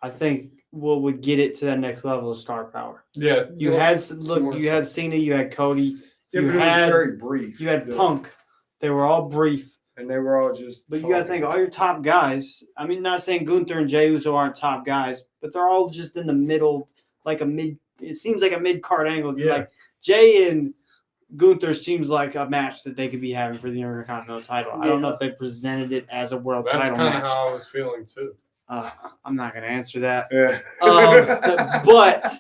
Speaker 2: I think what would get it to that next level of star power.
Speaker 3: Yeah.
Speaker 2: You had Cena, you had Cody,
Speaker 1: Yeah,
Speaker 2: you
Speaker 1: but it was
Speaker 2: had
Speaker 1: very brief.
Speaker 2: you had
Speaker 1: Yeah.
Speaker 2: Punk. They were all brief,
Speaker 1: And they were all just.
Speaker 2: but you gotta think all your top guys. I mean, not saying Gunther and Jey Uso aren't top guys, but they're all just in the middle, like a mid. It seems like a mid card angle.
Speaker 3: Yeah.
Speaker 2: Like Jey and Gunther seems like a match that they could be having for the Intercontinental title. I don't know if they presented it as a world
Speaker 3: That's
Speaker 2: title
Speaker 3: kind of
Speaker 2: match.
Speaker 3: how I was feeling too.
Speaker 2: I'm not going to answer that.
Speaker 1: Yeah.
Speaker 2: But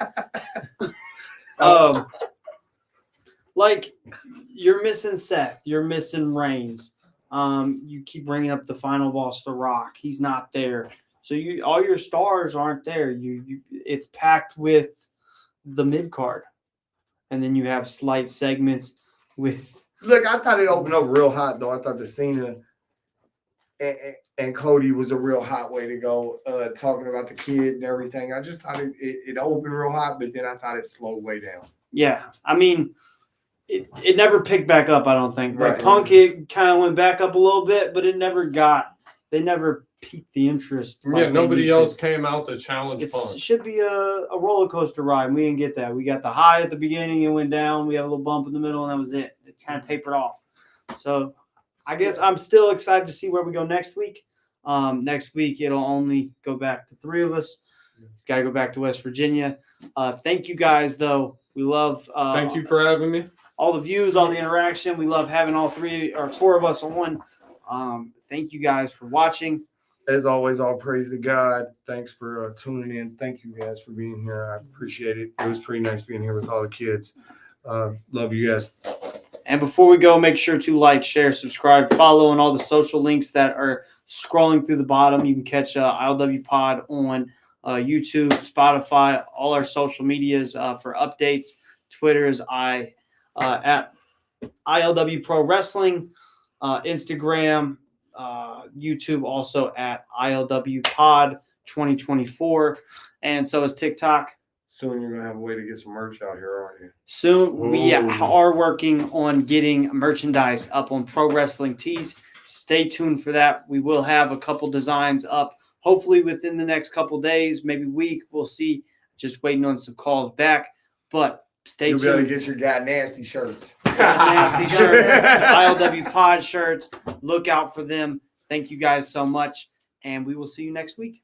Speaker 2: like you're missing Seth, you're missing Reigns. You keep bringing up the final boss, The Rock. He's not there. So all your stars aren't there. It's packed with the mid card. And then you have slight segments with
Speaker 1: Look, I thought it opened up real hot though. I thought the Cena and Cody was a real hot way to go. Talking about the kid and everything, I just thought it opened real hot, but then I thought it slowed way down.
Speaker 2: Yeah, I mean, it never picked back up. I don't think. Like
Speaker 1: Right.
Speaker 2: Punk, it kind of went back up a little bit, but it never got. They never piqued the interest. like
Speaker 3: Yeah,
Speaker 2: they
Speaker 3: nobody
Speaker 2: need
Speaker 3: else
Speaker 2: to.
Speaker 3: came out to challenge
Speaker 2: It
Speaker 3: Punk.
Speaker 2: should be a roller coaster ride. And we didn't get that. We got the high at the beginning and went down. We had a little bump in the middle, and that was it. It kind of tapered off. So I guess I'm still excited to see where we go next week. Next week, it'll only go back to 3 of us. It's got to go back to West Virginia. Thank you guys, though. We love
Speaker 3: Thank you for having me.
Speaker 2: all the views, all the interaction. We love having all 3 or 4 of us on. Thank you guys for watching.
Speaker 1: As always, all praise to God. Thanks for tuning in. Thank you guys for being here. I appreciate it. It was pretty nice being here with all the kids. Love you guys.
Speaker 2: And before we go, make sure to like, share, subscribe, follow, and all the social links that are scrolling through the bottom. You can catch ILW Pod on YouTube, Spotify, all our social medias for updates. Twitter is at ILW Pro Wrestling, Instagram, YouTube also at ILW Pod 2024, and so is TikTok.
Speaker 1: Soon you're going to have a way to get some merch out here, aren't you?
Speaker 2: Soon we
Speaker 1: Ooh.
Speaker 2: are working on getting merchandise up on Pro Wrestling Tees. Stay tuned for that. We will have a couple designs up, hopefully within the next couple days, maybe week. We'll see. Just waiting on some calls back, but stay
Speaker 1: You'll be able to
Speaker 2: tuned.
Speaker 1: get your guy nasty shirts.
Speaker 2: Nasty shirts, ILW Pod shirts. Look out for them. Thank you guys so much, and we will see you next week.